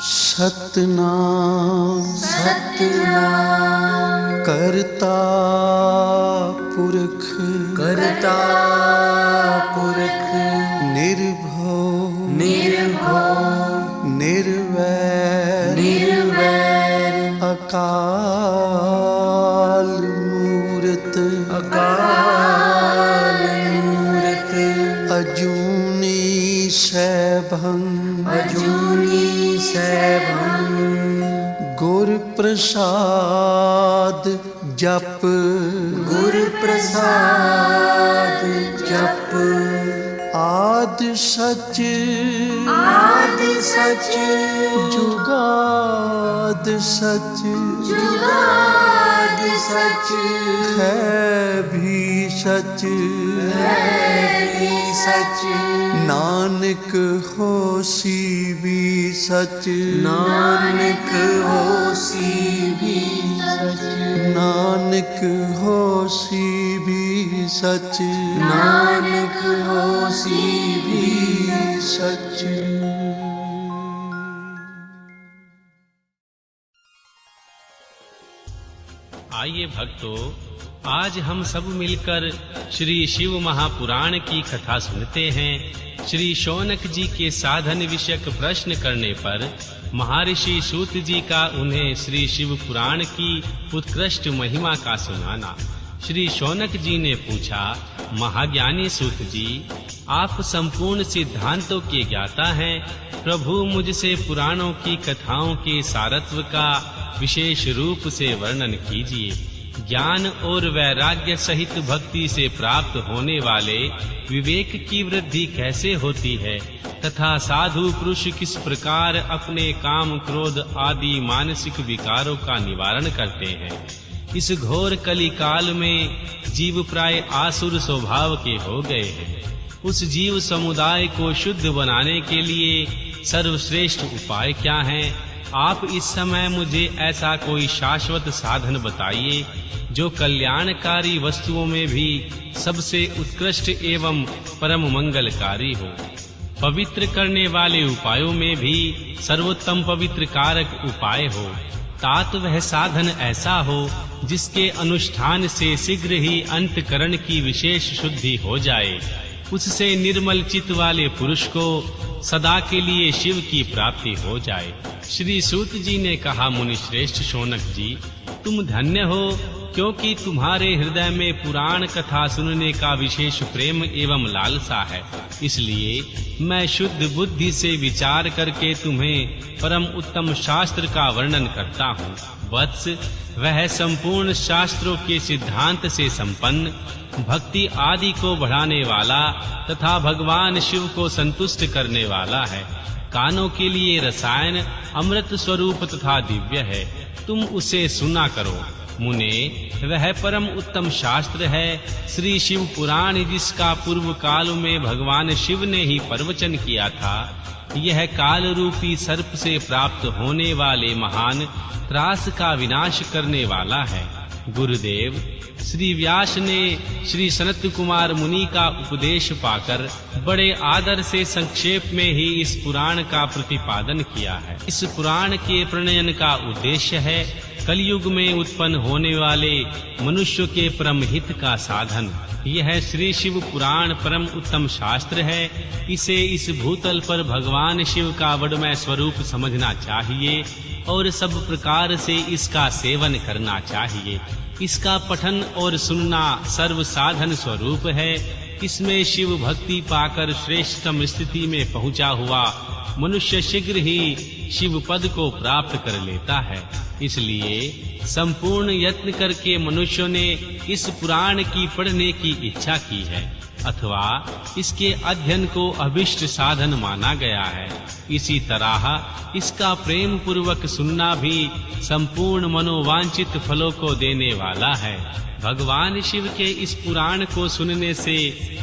सतनाम सतनाम करता पुरख निर्भव निर्वैर अकाल मूरत अजूनी सैभं गुर प्रसाद जप आद सच जुगाद सच है भी सच नानक होसी भी सच नानक होसी भी सच। आइए भक्तों, आज हम सब मिलकर श्री शिव महापुराण की कथा सुनते हैं। श्री शौनक जी के साधन विषयक प्रश्न करने पर महर्षि सूत जी का उन्हें श्री शिव पुराण की उत्कृष्ट महिमा का सुनाना। श्री शौनक जी ने पूछा, महाज्ञानी सूत जी, आप संपूर्ण सिद्धांतों के ज्ञाता हैं। प्रभु मुझसे पुराणों की कथाओं के सारत्व का विशेष रूप से वर्णन कीजिए। ज्ञान और वैराग्य सहित भक्ति से प्राप्त होने वाले विवेक की वृद्धि कैसे होती है तथा साधु पुरुष किस प्रकार अपने काम क्रोध आदि मानसिक विकारों का निवारण करते हैं। इस घोर कली काल में जीव प्राय आसुर स्वभाव के हो गए हैं। उस जीव समुदाय को शुद्ध बनाने के लिए सर्वश्रेष्ठ उपाय क्या है? आप इस समय मुझे ऐसा कोई शाश्वत साधन बताइए जो कल्याणकारी वस्तुओं में भी सबसे उत्कृष्ट एवं परम मंगलकारी हो, पवित्र करने वाले उपायों में भी सर्वोत्तम पवित्र कारक उपाय हो। तात वह साधन ऐसा हो जिसके अनुष्ठान से शीघ्र ही अंतकरण की विशेष शुद्धि हो जाए। उससे निर्मल चित्त वाले पुरुष को सदा के लिए शिव की प्राप्ति हो जाए। श्री सूत जी ने कहा, मुनि श्रेष्ठ शौनक जी, तुम धन्य हो, क्योंकि तुम्हारे हृदय में पुराण कथा सुनने का विशेष प्रेम एवं लालसा है। इसलिए मैं शुद्ध बुद्धि से विचार करके तुम्हें परम उत्तम शास्त्र का वर्णन करता हूँ। वत्स, वह संपूर्ण शास्त्रों के सिद्धांत से संपन्न, भक्ति आदि को बढ़ाने वाला तथा भगवान शिव को संतुष्ट करने वाला है। कानों के लिए रसायन अमृत स्वरूप तथा दिव्य है, तुम उसे सुना करो। मुने, वह परम उत्तम शास्त्र है श्री शिव पुराण, जिसका पूर्व काल में भगवान शिव ने ही प्रवचन किया था। यह काल रूपी सर्प से प्राप्त होने वाले महान त्रास का विनाश करने वाला है। गुरुदेव श्री व्यास ने श्री सनत कुमार मुनि का उपदेश पाकर बड़े आदर से संक्षेप में ही इस पुराण का प्रतिपादन किया है। इस पुराण के प्रणयन का उद्देश्य है कलयुग में उत्पन्न होने वाले मनुष्य के परम हित का साधन। यह श्री शिव पुराण परम उत्तम शास्त्र है। इसे इस भूतल पर भगवान शिव का वडमय स्वरूप समझना चाहिए और सब प्रकार से इसका सेवन करना चाहिए। इसका पठन और सुनना सर्व साधन स्वरूप है। इसमें शिव भक्ति पाकर श्रेष्ठतम स्थिति में पहुंचा हुआ मनुष्य शीघ्र ही शिव पद को प्राप्त कर लेता है। इसलिए संपूर्ण यत्न करके मनुष्यों ने इस पुराण की पढ़ने की इच्छा की है अथवा इसके अध्ययन को अभिष्ट साधन माना गया है। इसी तरह इसका प्रेम पूर्वक सुनना भी संपूर्ण मनोवांछित फलों को देने वाला है। भगवान शिव के इस पुराण को सुनने से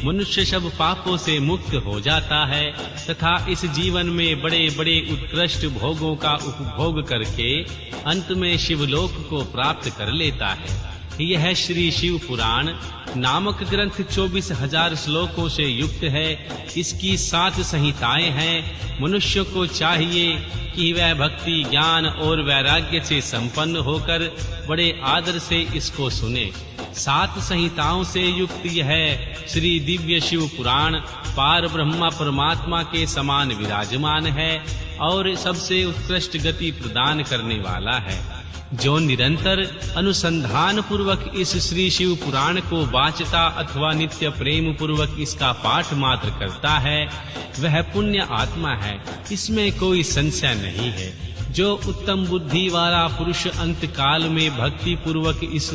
मनुष्य सब पापों से मुक्त हो जाता है तथा इस जीवन में बड़े बड़े उत्कृष्ट भोगों का उपभोग करके अंत में शिवलोक को प्राप्त कर लेता है। यह श्री शिव पुराण नामक ग्रंथ 24,000 श्लोकों से युक्त है। इसकी 7 संहिताएं हैं। मनुष्य को चाहिए कि वह भक्ति, ज्ञान और वैराग्य से संपन्न होकर बड़े आदर से इसको सुने। 7 संहिताओं से युक्त यह श्री दिव्य शिव पुराण पार ब्रह्मा परमात्मा के समान विराजमान है और सबसे उत्कृष्ट गति प्रदान करने वाला है। जो निरंतर अनुसंधान पूर्वक इस श्री शिव पुराण को वाचता अथवा नित्य प्रेम पूर्वक इसका पाठ मात्र करता है, वह पुण्य आत्मा है, इसमें कोई संशय नहीं है। जो उत्तम बुद्धि वाला पुरुष अंत काल में भक्ति पूर्वक इस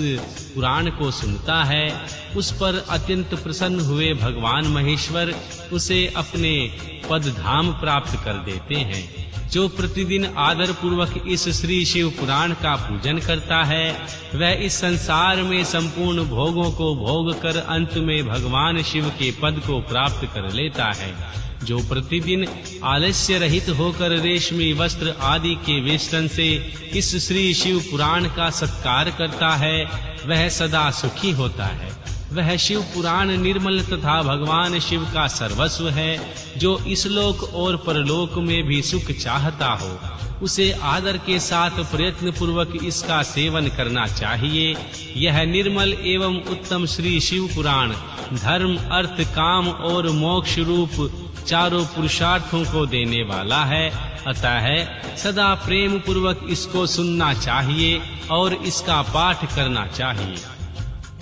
पुराण को सुनता है, उस पर अत्यंत प्रसन्न हुए भगवान महेश्वर उसे अपने पद धाम प्राप्त कर देते हैं। जो प्रतिदिन आदर पूर्वक इस श्री शिव पुराण का पूजन करता है, वह इस संसार में संपूर्ण भोगों को भोग कर अंत में भगवान शिव के पद को प्राप्त कर लेता है। जो प्रतिदिन आलस्य रहित होकर रेशमी वस्त्र आदि के वेष्टन से इस श्री शिव पुराण का सत्कार करता है, वह सदा सुखी होता है। वह शिव पुराण निर्मल तथा भगवान शिव का सर्वस्व है। जो इस लोक और परलोक में भी सुख चाहता हो, उसे आदर के साथ प्रयत्न पूर्वक इसका सेवन करना चाहिए। यह निर्मल एवं उत्तम श्री शिव पुराण धर्म, अर्थ, काम और मोक्ष रूप चारों पुरुषार्थों को देने वाला है। अतः सदा प्रेम पूर्वक इसको सुनना चाहिए और इसका पाठ करना चाहिए।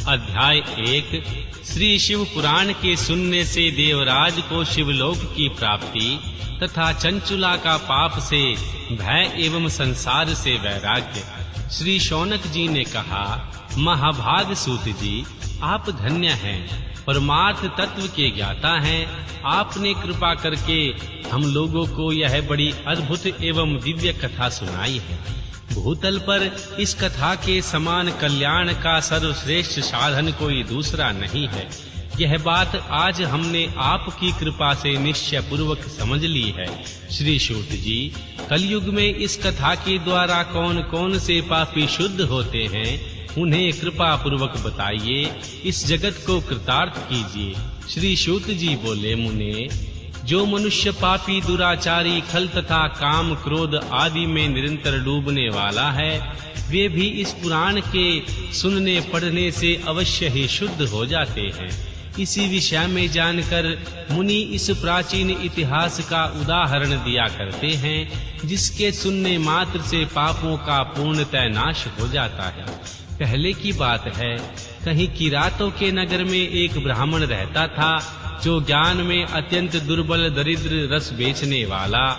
अध्याय 1 श्री शिव पुराण के सुनने से देवराज को शिवलोक की प्राप्ति तथा चंचुला का पाप से भय एवं संसार से वैराग्य। श्री शौनक जी ने कहा, महाभाग सूत जी, आप धन्य हैं, परमार्थ तत्व के ज्ञाता हैं। आपने कृपा करके हम लोगों को यह बड़ी अद्भुत एवं दिव्य कथा सुनाई है। भूतल पर इस कथा के समान कल्याण का सर्वश्रेष्ठ साधन कोई दूसरा नहीं है। यह बात आज हमने आपकी कृपा से निश्चय पूर्वक समझ ली है। श्री सूत जी, कलयुग में इस कथा के द्वारा कौन-कौन से पापी शुद्ध होते हैं, उन्हें कृपा पूर्वक बताइए, इस जगत को कृतार्थ कीजिए। श्री सूत जी बोले, मुने, जो मनुष्य पापी, दुराचारी, खल तथा काम, क्रोध आदि में निरंतर डूबने वाला है, वे भी इस पुराण के सुनने पढ़ने से अवश्य ही शुद्ध हो जाते हैं। इसी विषय में जानकर मुनि इस प्राचीन इतिहास का उदाहरण दिया करते हैं, जिसके सुनने मात्र से पापों का पूर्णतः नाश हो जाता है। पहले की बात है, कहीं किरातों के नगर में एक ब्राह्मण रहता था, जो ज्ञान में अत्यंत दुर्बल, दरिद्र, रस बेचने वाला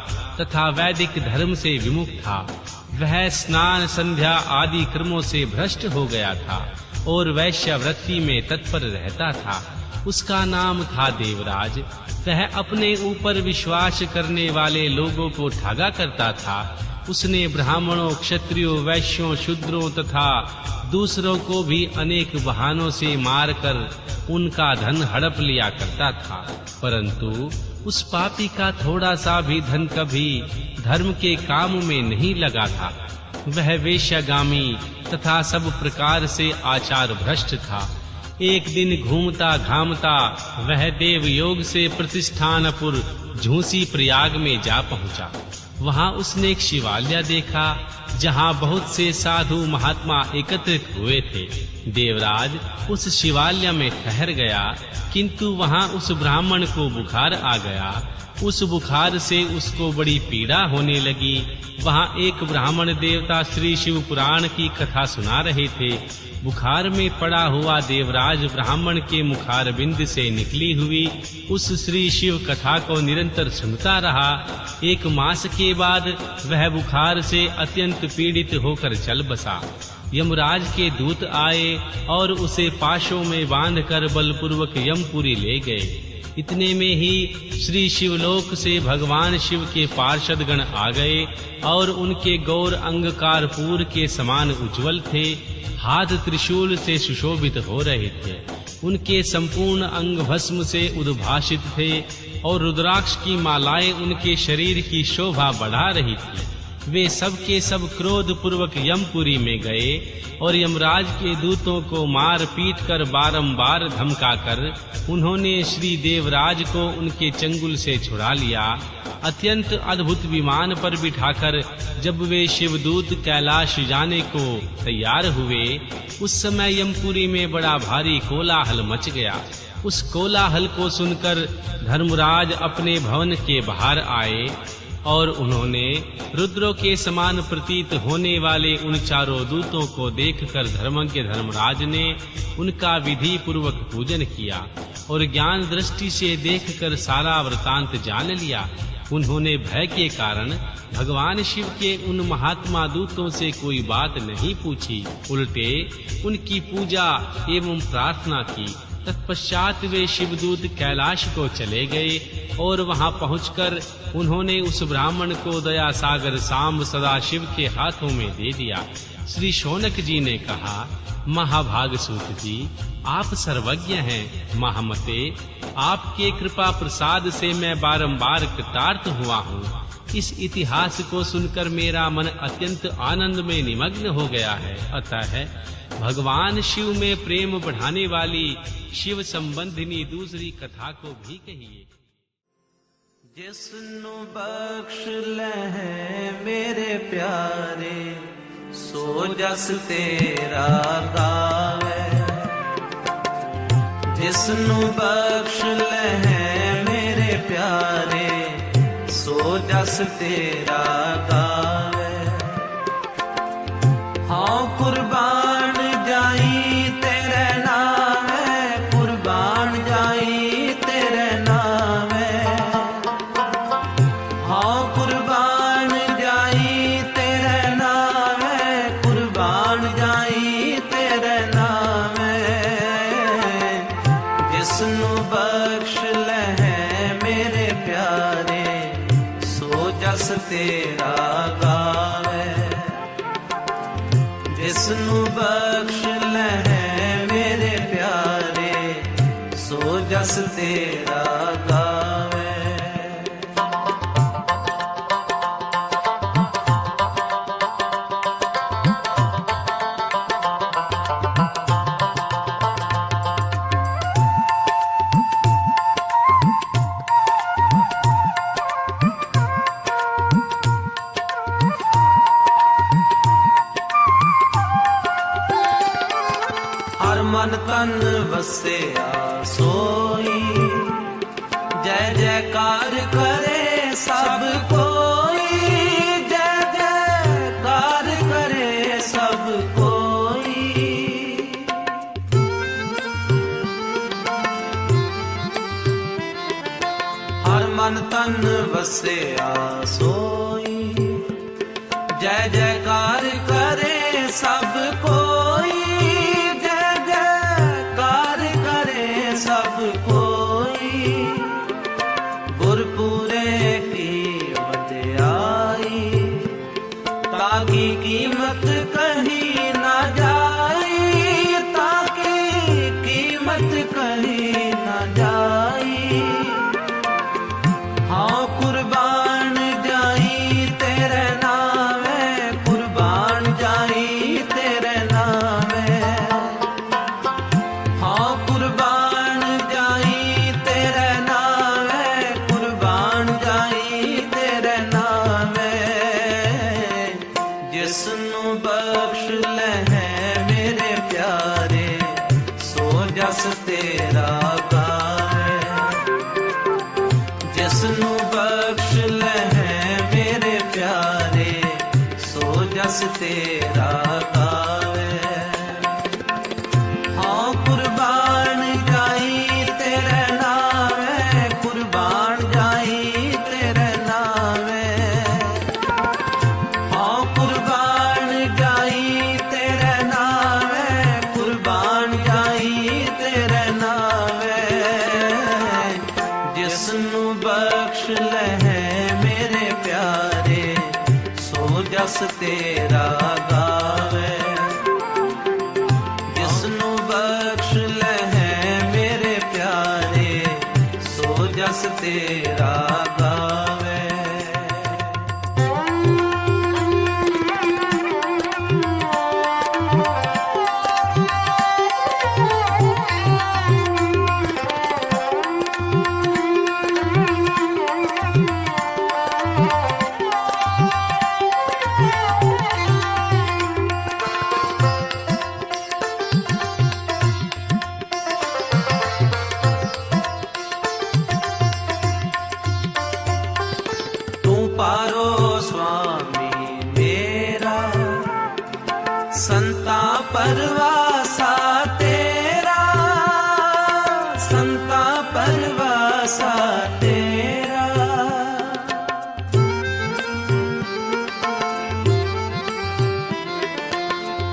तथा वैदिक धर्म से विमुख था। वह स्नान, संध्या आदि कर्मों से भ्रष्ट हो गया था और वैश्यवृत्ति में तत्पर रहता था। उसका नाम था देवराज। वह अपने ऊपर विश्वास करने वाले लोगों को ठगा करता था। उसने ब्राह्मणों, क्षत्रियों, वैश्यों, शूद्रों तथा दूसरों को भी अनेक बहानों से मारकर उनका धन हड़प लिया करता था, परंतु उस पापी का थोड़ा सा भी धन कभी धर्म के काम में नहीं लगा था। वह वेश्यागामी तथा सब प्रकार से आचार भ्रष्ट था। एक दिन घूमता घामता वह देव योग से प्रतिष्ठानपुर झूसी प्रयाग में जा पहुंचा। वहां उसने एक शिवालय देखा, जहां बहुत से साधु महात्मा एकत्रित हुए थे। देवराज उस शिवालय में ठहर गया, किंतु वहां उस ब्राह्मण को बुखार आ गया। उस बुखार से उसको बड़ी पीड़ा होने लगी। वहां एक ब्राह्मण देवता श्री शिव पुराण की कथा सुना रहे थे। बुखार में पड़ा हुआ देवराज ब्राह्मण के मुखारबिंद से निकली हुई उस श्री शिव कथा को निरंतर सुनता रहा। 1 मास के बाद वह बुखार से अत्यंत पीड़ित होकर चल बसा। यमराज के दूत आए और उसे पाशों में बांधकर बलपूर्वक यमपुरी ले गए। इतने में ही श्री शिवलोक से भगवान शिव के पार्षदगण आ गए और उनके गौर अंग कर्पूर के समान उज्जवल थे, हाथ त्रिशूल से सुशोभित हो रहे थे। उनके संपूर्ण अंग भस्म से उद्भासित थे और रुद्राक्ष की मालाएं उनके शरीर की शोभा बढ़ा रही थी। वे सब के सब क्रोध पूर्वक यमपुरी में गए और यमराज के दूतों को मार पीट कर बारंबार धमकाकर उन्होंने श्री देवराज को उनके चंगुल से छुड़ा लिया। अत्यंत अद्भुत विमान पर बिठाकर जब वे शिवदूत कैलाश जाने को तैयार हुए, उस समय यमपुरी में बड़ा भारी कोलाहल मच गया। उस कोलाहल को सुनकर धर्मराज अपने भवन के बाहर आए और उन्होंने रुद्रों के समान प्रतीत होने वाले उन चारों दूतों को देखकर धर्मज्ञ धर्मराज ने उनका विधि पूर्वक पूजन किया और ज्ञान दृष्टि से देखकर सारा वृतांत जान लिया। उन्होंने भय के कारण भगवान शिव के उन महात्मा दूतों से कोई बात नहीं पूछी, उल्टे उनकी पूजा एवं प्रार्थना की। तत्पश्चात वे शिवदूत कैलाश को चले गए और वहां पहुंचकर उन्होंने उस ब्राह्मण को दया सागर सांब सदाशिव के हाथों में दे दिया। श्री शौनक जी ने कहा, महाभाग सूत जी, आप सर्वज्ञ हैं। महामते, आपके कृपा प्रसाद से मैं बारंबार कृतार्थ हुआ हूँ। इस इतिहास को सुनकर मेरा मन अत्यंत आनंद में निमग्न हो गया है। अतः भगवान शिव में प्रेम बढ़ाने वाली शिव संबंधिनी दूसरी कथा को भी कहिए। जिसनु बख्श लहे मेरे प्यारे, सो जस तेरा गावे। जिसनु बख्श लहे मेरे प्यारे, सो जस तेरा गावे। हाँ कुर्बान जाई तेरे नामे, कुर्बान जाई तेरे नामे। हाँ कुर्बान जाई तेरे नामे, कुर्बान जाई तेरे नामे। जिसनु बख्श लहे मेरे प्यारे, सो जस तेरा गावे। जिसनु बख्श लहे मेरे प्यारे, सो जस तेरा गावे। मन तन वसिया सोई, जय जयकार करे सब कोई। जय जयकार करे सब कोई। हर मन तन वसिया सोई, जय जयकार करे सब कोई। सब कोई गुरपुरे की वड्याई, ताकि कीमत कहीं ना जाई, ताकि कीमत कहीं ना जाई। हाँ कुर्बान जाई तेरे नामे, कुर्बान जाई तेरे नामे। हाँ कुर्बान जिसनु बख्श लहे मेरे प्यारे, सो जस तेरा गावे। जिसनु बख्श लहे मेरे प्यारे, सो जस तेरा गावे। हाँ कुर्बान जाई तेरे नामे, कुर्बान जाई तेरे नामे। हाँ कुर्बान जाई तेरे नामे, कुर्बान जाई तेरे नामे। जिसनु बख्श लहे मेरे प्यारे, सो जस तेरा गावे। जिसनु बख्श लहे मेरे प्यारे, सो जस तेरा गावे। संता परवासा तेरा, संता परवासा तेरा।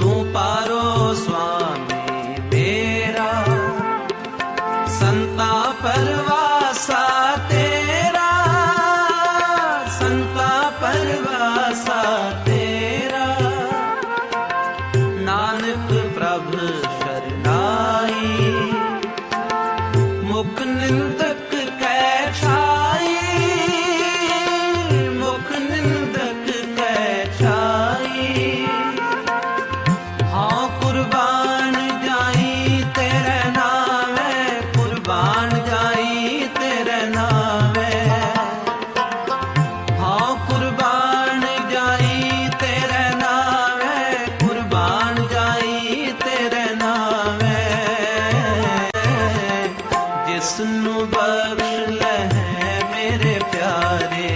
तू पारो स्वामी मेरा, संता परवासा तेरा, संता परवासा तेरा। नानक प्रभु शरनाई, मुख निंदक कै छाई, मुख निंदक कै छाई। हाँ कुर्बान जाई तेरे नावे, कुर्बान जाई तेरे नावे। हाँ कुर्बान जाई तेरे नावे, कुर्बान जाई तेरे नावे। जिसनु बख्श लहे मेरे प्यारे,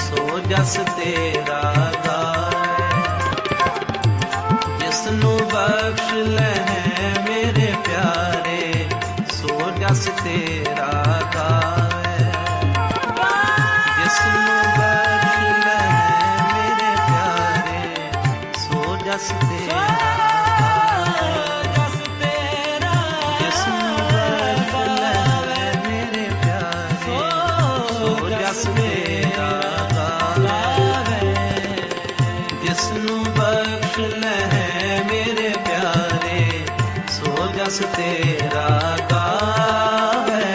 सो जस तेरा गावे। जिसनु बख्श लहे मेरे प्यारे, सो जस तेरा गावे। जिसनु बख्श लहे मेरे प्यारे, सो जस तेरा जस तेरा गावे।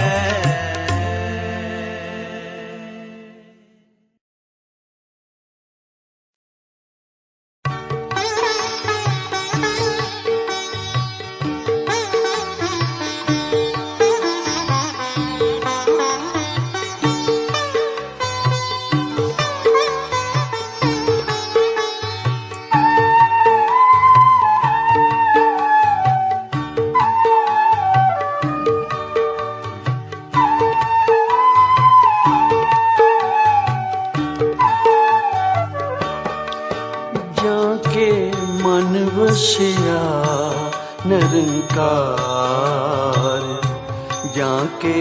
जाके मन वसिया निरंकार, जाके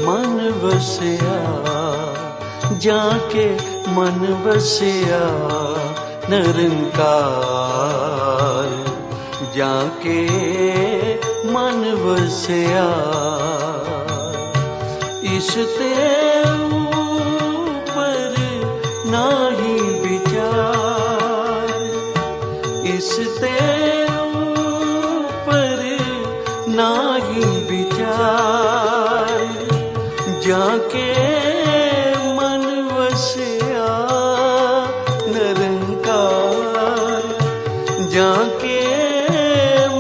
मन वसिया, जाके मन वसिया निरंकार, जाके मन वसिया। इस ते ऊपर नाही विचार, इस ते ऊपर नाही विचार। जाके मन वसिया निरंकार, जाके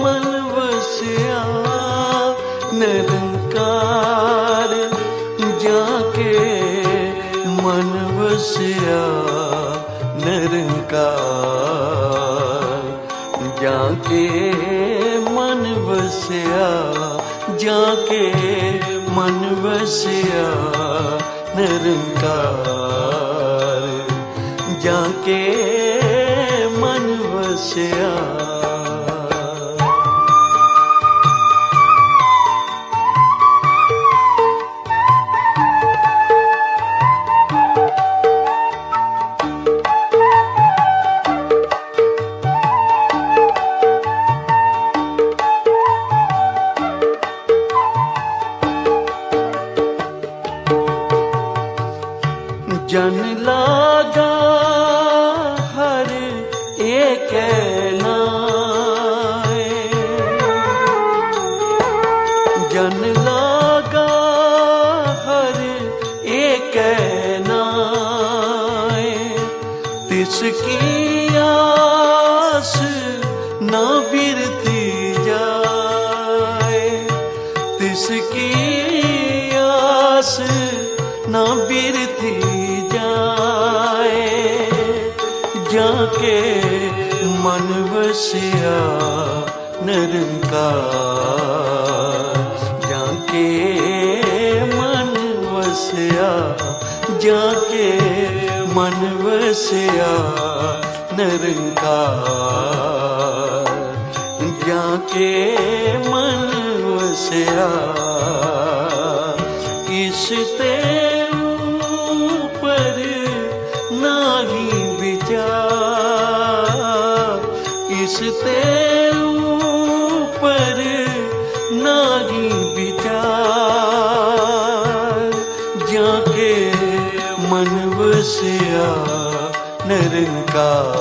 मन वसिया निरंकार, जाके मन वसिया निरंकार, जाके मन वसिया, जाके मन वसिया निरंकार, जाके मन वसिया। जन लागा हर एक नाए, जन लागा हर एक नाए। तिसकी आस न बिरती जाए, तिसकी आस न बिरती जाए। जाके मन वसिया निरंकार, जाके मन वसिया, जाके मन वसिया निरंकार जाके मन वसया इसते ऊपर नाही विचार इसते ऊपर नाही विचार जाके मन वसया निरंकार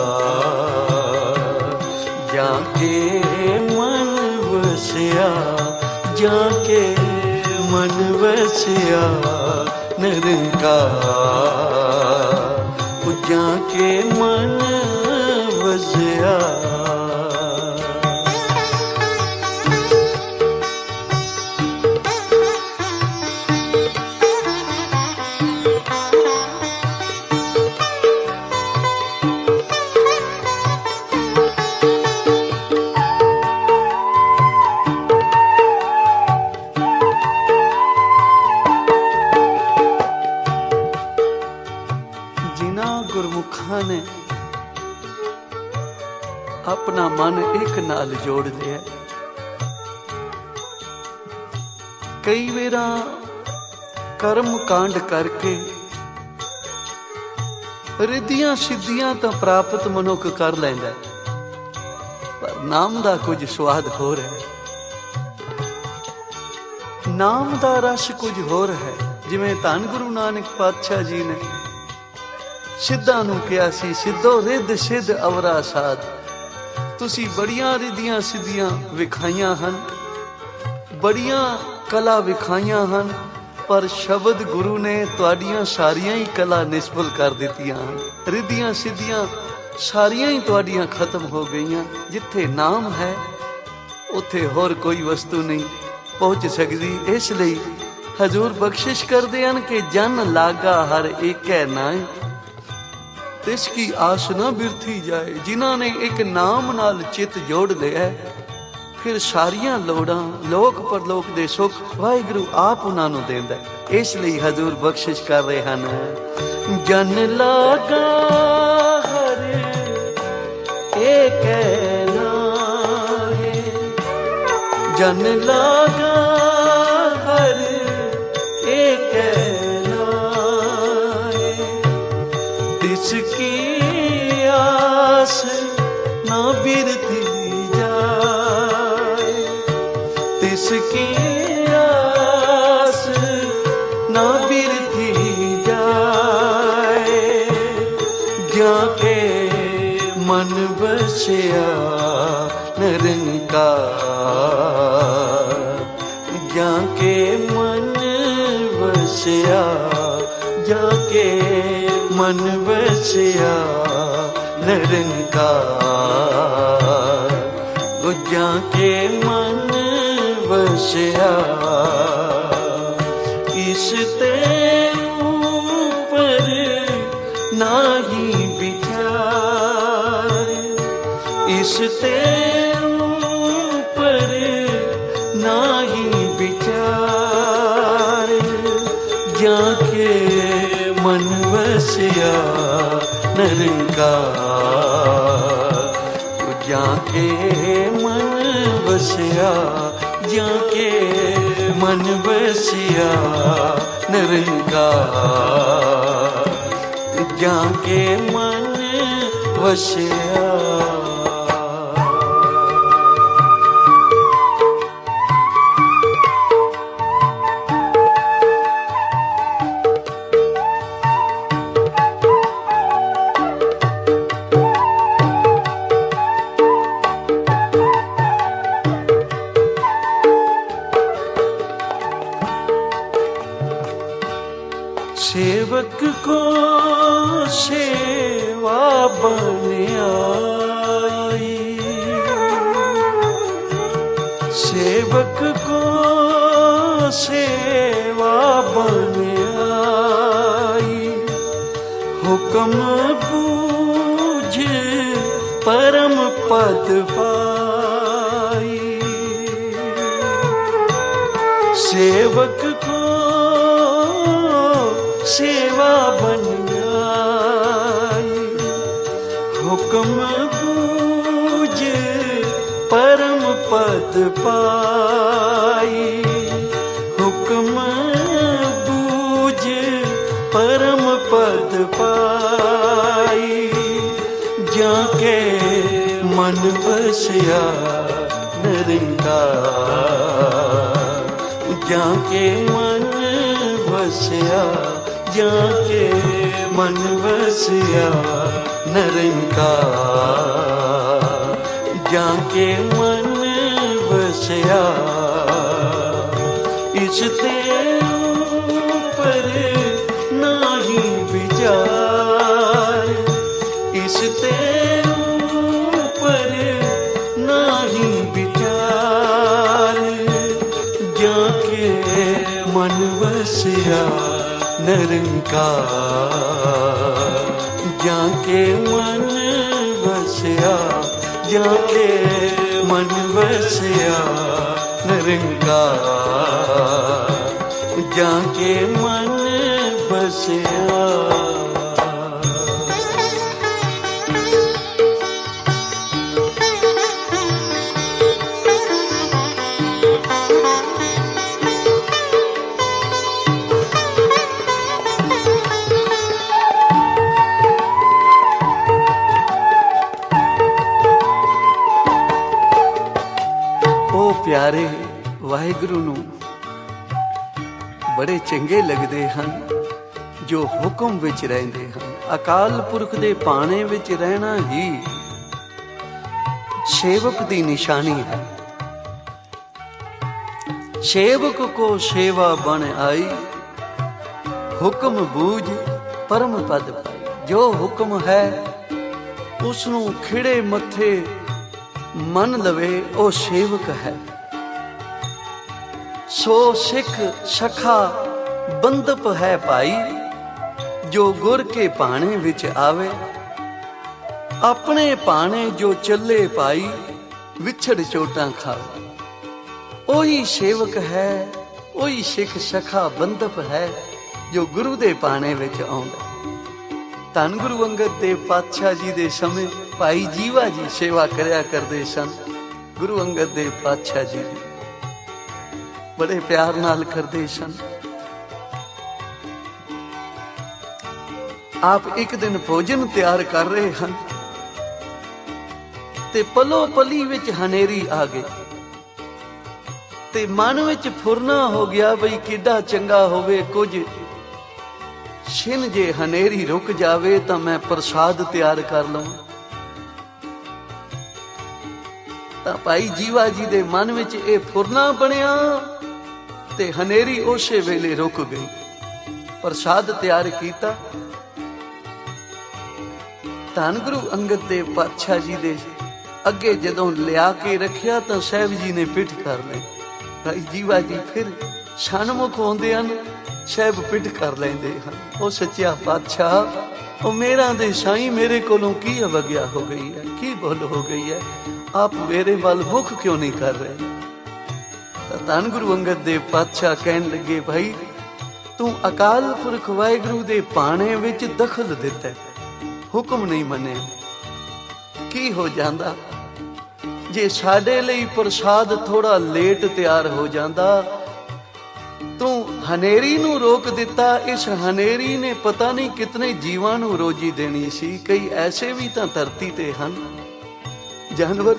जाके मन वसया जाके मन वसया निरंकार जाके मन वसया। ਗੁਰਮੁਖਾਂ ਨੇ ਆਪਣਾ ਮਨ ਇੱਕ ਨਾਲ ਜੋੜ ਲਿਆ। ਕਈ ਵਾਰਾਂ ਕਰਮ ਕਾਂਡ ਕਰਕੇ ਰਿੱਧੀਆਂ ਸਿੱਧੀਆਂ ਤਾਂ ਪ੍ਰਾਪਤ ਮਨੁੱਖ ਕਰ ਲੈਂਦਾ, ਪਰ ਨਾਮ ਦਾ ਕੁਝ ਸਵਾਦ ਹੋਰ ਹੈ। ਨਾਮ ਦਾ ਰਸ ਕੁਝ ਹੋਰ ਹੈ। ਜਿਵੇਂ ਧੰਨ ਗੁਰੂ ਨਾਨਕ ਪਾਤਸ਼ਾਹ ਜੀ ਨੇ ਸਿੱਧਾਂ ਨੂੰ ਕਿਹਾ ਸੀ, ਸਿੱਧੋ ਰਿੱਧ ਸਿੱਧ ਅਵਰਾ ਸਾਧ। ਤੁਸੀਂ ਬੜੀਆਂ ਰਿੱਧੀਆਂ ਸਿੱਧੀਆਂ ਵਿਖਾਈਆਂ ਹਨ, ਬੜੀਆਂ ਕਲਾ ਵਿਖਾਈਆਂ ਹਨ, ਪਰ ਸ਼ਬਦ ਗੁਰੂ ਨੇ ਤੁਹਾਡੀਆਂ ਸਾਰੀਆਂ ਹੀ ਕਲਾ ਨਿਸਫਲ ਕਰ ਦਿੱਤੀਆਂ ਹਨ। ਰਿੱਧੀਆਂ ਸਿੱਧੀਆਂ ਸਾਰੀਆਂ ਹੀ ਤੁਹਾਡੀਆਂ ਖਤਮ ਹੋ ਗਈਆਂ। ਜਿੱਥੇ ਨਾਮ ਹੈ ਉੱਥੇ ਹੋਰ ਕੋਈ ਵਸਤੂ ਨਹੀਂ ਪਹੁੰਚ ਸਕਦੀ। ਇਸ ਲਈ ਹਜ਼ੂਰ ਬਖਸ਼ਿਸ਼ ਕਰਦੇ ਹਨ ਕਿ ਜਨ ਲਾਗਾ ਹਰ ਏਕੈ ਨਾਏ, ਤਿਸ ਕੀ ਆਸ ਨਾ ਬਿਰਥੀ ਜਾਏ। ਜਿਨ੍ਹਾਂ ਨੇ ਇੱਕ ਨਾਮ ਨਾਲ ਚਿੱਤ ਜੋੜ ਲਿਆ, ਫਿਰ ਸਾਰੀਆਂ ਲੋੜਾਂ ਲੋਕ ਪਰਲੋਕ ਦੇ ਸੁੱਖ ਵਾਹਿਗੁਰੂ ਆਪ ਉਹਨਾਂ ਨੂੰ ਦਿੰਦਾ। ਇਸ ਲਈ ਹਜ਼ੂਰ ਬਖਸ਼ਿਸ਼ ਕਰ ਰਹੇ ਹਨ, ਜਨ ਲਾਗਾ ਹਰ ਏਕੈ ਨਾਏ, ਜਨ ਲਾਗਾ ਹਰ ਏਕੈ ਨਾਏ, तिसकी आस ना बिरती जाए, तिसकी आस ना बिरती जाए, जाके मन बसया निरंकार, जाके मन बसया जाके मन बसया निरंकार, जाके मन बसया इसते ऊपर नाही विचार, इसते ऊपर नाही विचार, जाके मन बसया निरंकार, जाके मन बसया जाके मन बसया निरंकार, जाके मन बसया। सेवक को सेवा बन आई, सेवक को सेवा बन आई, हुक्म बूझ परम पद पाई, सेवक को सेवा बन आई, हुक्म बूझ परम पद पाई, हुक्म बूझ परम पद पाई, जाके मन बसया निरंकार, जाके मन बसया, जाके मन बसया निरंकार, जाके मन बसया। इस ते ऊपर नाही विचार, इस ते ऊपर नाही विचार, जाके मन बसया निरंकार, जाके मन बसया, जाके मन बसया निरंकार, जाके मन बसया। प्यारे वाहिगुरु ਨੂੰ ਬੜੇ ਚੰਗੇ ਲੱਗਦੇ ਹਨ ਜੋ ਹੁਕਮ ਵਿੱਚ ਰਹਿੰਦੇ ਹਨ। ਅਕਾਲ ਪੁਰਖ ਦੇ ਪਾਣੇ ਵਿੱਚ ਰਹਿਣਾ ਹੀ ਸੇਵਕ ਦੀ ਨਿਸ਼ਾਨੀ ਹੈ। ਸੇਵਕ ਕੋ ਸੇਵਾ ਬਣ ਆਈ, ਹੁਕਮ ਬੂਝ ਪਰਮ ਪਦ ਪਾਈ। ਜੋ ਹੁਕਮ ਹੈ ਉਸ ਨੂੰ ਖਿੜੇ ਮੱਥੇ ਮੰਨ ਲਵੇ, ਉਹ ਸੇਵਕ ਹੈ। ਸੋ ਸਿੱਖ ਸਖਾ ਬੰਦਪ ਹੈ ਭਾਈ, ਜੋ ਗੁਰ ਕੇ ਭਾਣੇ ਵਿੱਚ ਆਵੇ। ਆਪਣੇ ਭਾਣੇ ਜੋ ਚੱਲੇ ਭਾਈ, ਵਿਛੜ ਚੋਟਾਂ ਖਾਵੇ। ਉਹੀ ਸੇਵਕ ਹੈ, ਉਹੀ ਸਿੱਖ ਸਖਾ ਬੰਦਪ ਹੈ ਜੋ ਗੁਰੂ ਦੇ ਭਾਣੇ ਵਿੱਚ ਆਉਂਦਾ। ਧੰਨ ਗੁਰੂ ਅੰਗਦ ਦੇਵ ਪਾਤਸ਼ਾਹ ਜੀ ਦੇ ਸਮੇਂ ਭਾਈ ਜੀਵਾ ਜੀ ਸੇਵਾ ਕਰਿਆ ਕਰਦੇ ਸਨ। ਗੁਰੂ ਅੰਗਦ ਦੇਵ ਪਾਤਸ਼ਾਹ ਜੀ ਬੜੇ ਪਿਆਰ ਨਾਲ ਕਰਦੇ ਸਨ। ਆਪ ਇੱਕ ਦਿਨ ਭੋਜਨ ਤਿਆਰ ਕਰ ਰਹੇ ਹਨ ਤੇ ਪਲੋ ਪਲੀ ਵਿੱਚ ਹਨੇਰੀ ਆ ਗਈ ਤੇ ਮਨ ਵਿੱਚ ਫੁਰਨਾ ਹੋ ਗਿਆ ਬਈ ਕਿੱਡਾ ਚੰਗਾ ਹੋਵੇ, ਕੁਝ ਛਿਨ ਜੇ ਹਨੇਰੀ ਰੁਕ ਜਾਵੇ ਤਾਂ ਮੈਂ ਪ੍ਰਸਾਦ ਤਿਆਰ ਕਰ ਲਵਾਂ। ਤਾਂ ਭਾਈ ਜੀਵਾ ਜੀ ਦੇ ਮਨ ਵਿੱਚ ਇਹ ਫੁਰਨਾ ਬਣਿਆ ਤੇ ਹਨੇਰੀ ਉਸੇ ਵੇਲੇ ਰੁਕ ਗਈ। ਪ੍ਰਸਾਦ ਤਿਆਰ ਕੀਤਾ। ਧੰਨ ਗੁਰੂ ਅੰਗਦ ਦੇਵ ਪਾਤਸ਼ਾਹ ਜੀ ਦੇ ਅੱਗੇ ਜਦੋਂ ਲਿਆ ਕੇ ਰੱਖਿਆ ਤਾਂ ਸਾਹਿਬ ਜੀ ਨੇ ਪਿੱਠ ਕਰ ਲਈ। ਭਾਈ ਜੀਵਾ ਜੀ ਫਿਰ ਸਨਮੁਖ ਹੁੰਦੇ ਹਨ, ਸਾਹਿਬ ਪਿੱਠ ਕਰ ਲੈਂਦੇ ਹਨ। ਉਹ ਸੱਚਾ ਪਾਤਸ਼ਾਹ, ਉਹ ਮੇਰਾ ਦੇ ਸਾਈਂ, ਮੇਰੇ ਕੋਲੋਂ ਕੀ ਅਵਗਿਆ ਹੋ ਗਈ ਹੈ, ਕੀ ਭੁੱਲ ਹੋ ਗਈ ਹੈ, ਆਪ ਮੇਰੇ ਵੱਲ ਮੁਖ ਕਿਉਂ ਨਹੀਂ ਕਰ ਰਹੇ। ਤਾਂ ਧੰਨ ਗੁਰੂ ਅੰਗਦ ਦੇਵ ਪਾਤਸ਼ਾਹ ਕਹਿਣ ਲੱਗੇ, ਭਾਈ ਤੂੰ ਅਕਾਲ ਪੁਰਖ ਵਾਹਿਗੁਰੂ ਦੇ ਭਾਣੇ ਵਿੱਚ ਦਖਲ ਦਿੱਤਾ, ਹੁਕਮ ਨਹੀਂ ਮੰਨਿਆ। ਕੀ ਹੋ ਜਾਂਦਾ ਜੇ ਸਾਡੇ ਲਈ ਪ੍ਰਸਾਦ ਥੋੜਾ ਲੇਟ ਤਿਆਰ ਹੋ ਜਾਂਦਾ। ਤੂੰ ਹਨੇਰੀ ਨੂੰ ਰੋਕ ਦਿੱਤਾ। ਇਸ ਹਨੇਰੀ ਨੇ ਪਤਾ ਨਹੀਂ ਕਿਤਨੇ ਜੀਵਾਂ ਨੂੰ ਰੋਜੀ ਦੇਣੀ ਸੀ। ਕਈ ਐਸੇ ਵੀ ਤਾਂ ਧਰਤੀ ਤੇ ਹਨ ਜਾਨਵਰ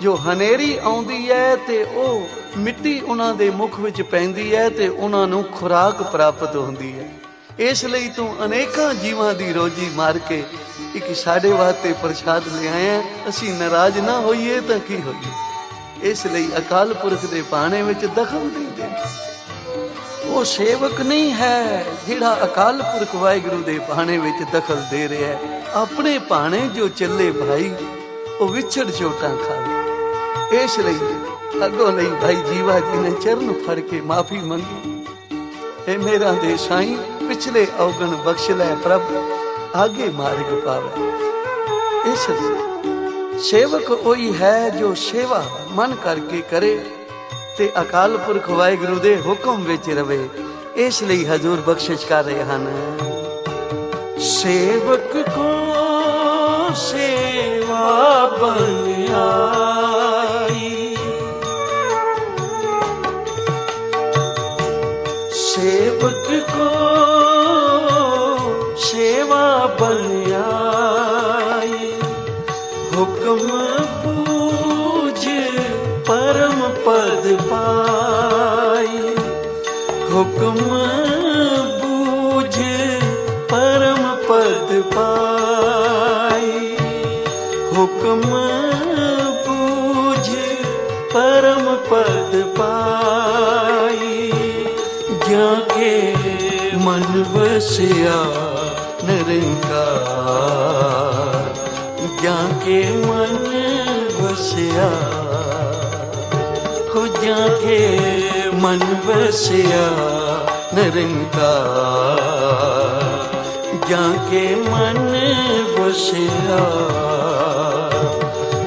ਜੋ ਹਨੇਰੀ ਆਉਂਦੀ ਹੈ ਤੇ ਉਹ ਮਿੱਟੀ ਉਹਨਾਂ ਦੇ ਮੁਖ ਵਿੱਚ ਪੈਂਦੀ ਹੈ ਤੇ ਉਹਨਾਂ ਨੂੰ ਖੁਰਾਕ ਪ੍ਰਾਪਤ ਹੁੰਦੀ ਹੈ। ਇਸ ਲਈ ਤੂੰ ਅਨੇਕਾਂ ਜੀਵਾਂ ਦੀ ਰੋਜੀ ਮਾਰ ਕੇ ਇੱਕ ਸਾਡੇ ਵਾਸਤੇ ਪ੍ਰਸ਼ਾਦ ਲਿਆਇਆ। ਅਸੀਂ ਨਾਰਾਜ਼ ਨਾ ਹੋਈਏ ਤਾਂ ਕੀ ਹੋਈਏ। ਇਸ ਲਈ ਅਕਾਲ ਪੁਰਖ ਦੇ ਭਾਣੇ ਵਿੱਚ ਦਖਲ ਨਹੀਂ ਦੇਣਾ। ਉਹ ਸੇਵਕ ਨਹੀਂ ਹੈ ਜਿਹੜਾ ਅਕਾਲ ਪੁਰਖ ਵਾਹਿਗੁਰੂ ਦੇ ਭਾਣੇ ਵਿੱਚ ਦਖਲ ਦੇ ਰਿਹਾ ਹੈ। ਆਪਣੇ ਭਾਣੇ ਜੋ ਚੱਲੇ ਭਾਈ, ਉਹ ਵਿਛੜ ਚੋਟਾਂ ਖਾਵੇ। ਇਸ ਲਈ ਅੱਗੋਂ ਲਈ ਭਾਈ ਜੀਵਾ ਜੀ ਨੇ ਚਰਨ ਫੜ ਕੇ ਮਾਫੀ ਮੰਗੀ। ਇਹ ਮੇਰਾ ਦੇ ਸਾਈਂ, ਪਿਛਲੇ ਔਗਣ ਬਖਸ਼ ਲੈ ਪ੍ਰਭ, ਆਗੇ ਮਾਰਗ ਪਾਵੇ। ਇਸ ਸੇਵਕ ਉਹੀ ਹੈ ਜੋ ਸੇਵਾ ਮਨ ਕਰਕੇ ਕਰੇ ਤੇ ਅਕਾਲ ਪੁਰਖ ਵਾਹਿਗੁਰੂ ਦੇ ਹੁਕਮ ਵਿੱਚ ਰਵੇ। ਇਸ ਲਈ ਹਜ਼ੂਰ ਬਖਸ਼ਿਸ਼ ਕਰ ਰਹੇ ਹਨ। ਸੇਵਕ ਕੋ ਸੇ हुक्म बूझ परम पद पाई, हुक्म बूझ परम पद पाई, हुक्म बूझ परम पद पाई। जाके मन बसिया निरंकार, जाके मन बसिया हो, जाके मन बसिया निरंकार, जाके मन बसिया।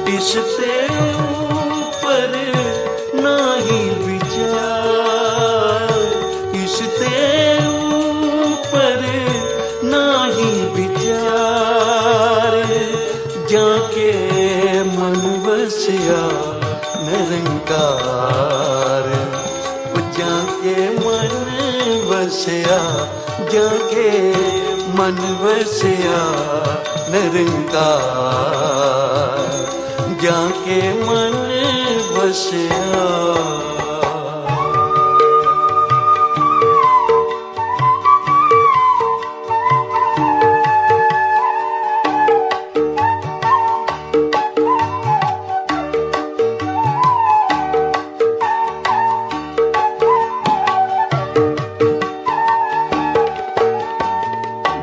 इसते ऊपर नाही विचार, इसते ऊपर नाही विचार, जाके मन बसिया निरंकार, जाके मन बसिया, जाके मन बसिया निरंकार, जाके मन बसिया।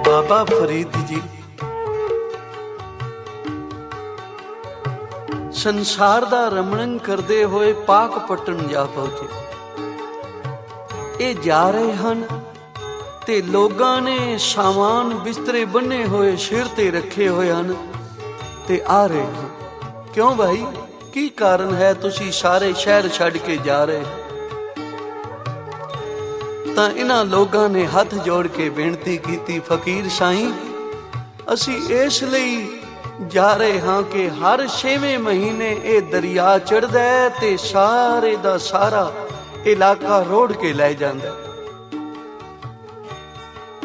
बाबा फरीद जी संसार ਦਾ ਰਮਣਨ ਕਰਦੇ ਹੋਏ ਪਾਕ ਪਟਨ ਜਾ ਪਹੁੰਚੇ। ਇਹ ਜਾ ਰਹੇ ਹਨ ਤੇ ਲੋਕਾਂ ਨੇ ਸਾਮਾਨ ਬਿਸਤਰੇ ਬੰਨੇ ਹੋਏ ਸਿਰ ਤੇ ਰੱਖੇ ਹੋਏ ਹਨ ਤੇ ਆ ਰਹੇ ਹਨ। ਕਿਉਂ ਭਾਈ, ਕੀ ਕਾਰਨ ਹੈ ਤੁਸੀਂ ਸਾਰੇ ਸ਼ਹਿਰ ਛੱਡ ਕੇ ਜਾ ਰਹੇ? ਤਾਂ ਇਹਨਾਂ ਲੋਕਾਂ ਨੇ ਹੱਥ ਜੋੜ ਕੇ ਬੇਨਤੀ ਕੀਤੀ, ਫਕੀਰ ਸਾਈਂ ਅਸੀਂ ਇਸ ਲਈ ਜਾ ਰਹੇ ਹਾਂ ਕਿ ਹਰ 6ਵੇਂ ਮਹੀਨੇ ਇਹ ਦਰਿਆ ਚੜ੍ਹਦਾ ਹੈ ਤੇ ਸਾਰੇ ਦਾ ਸਾਰਾ ਇਲਾਕਾ ਰੋੜ ਕੇ ਲੈ ਜਾਂਦਾ।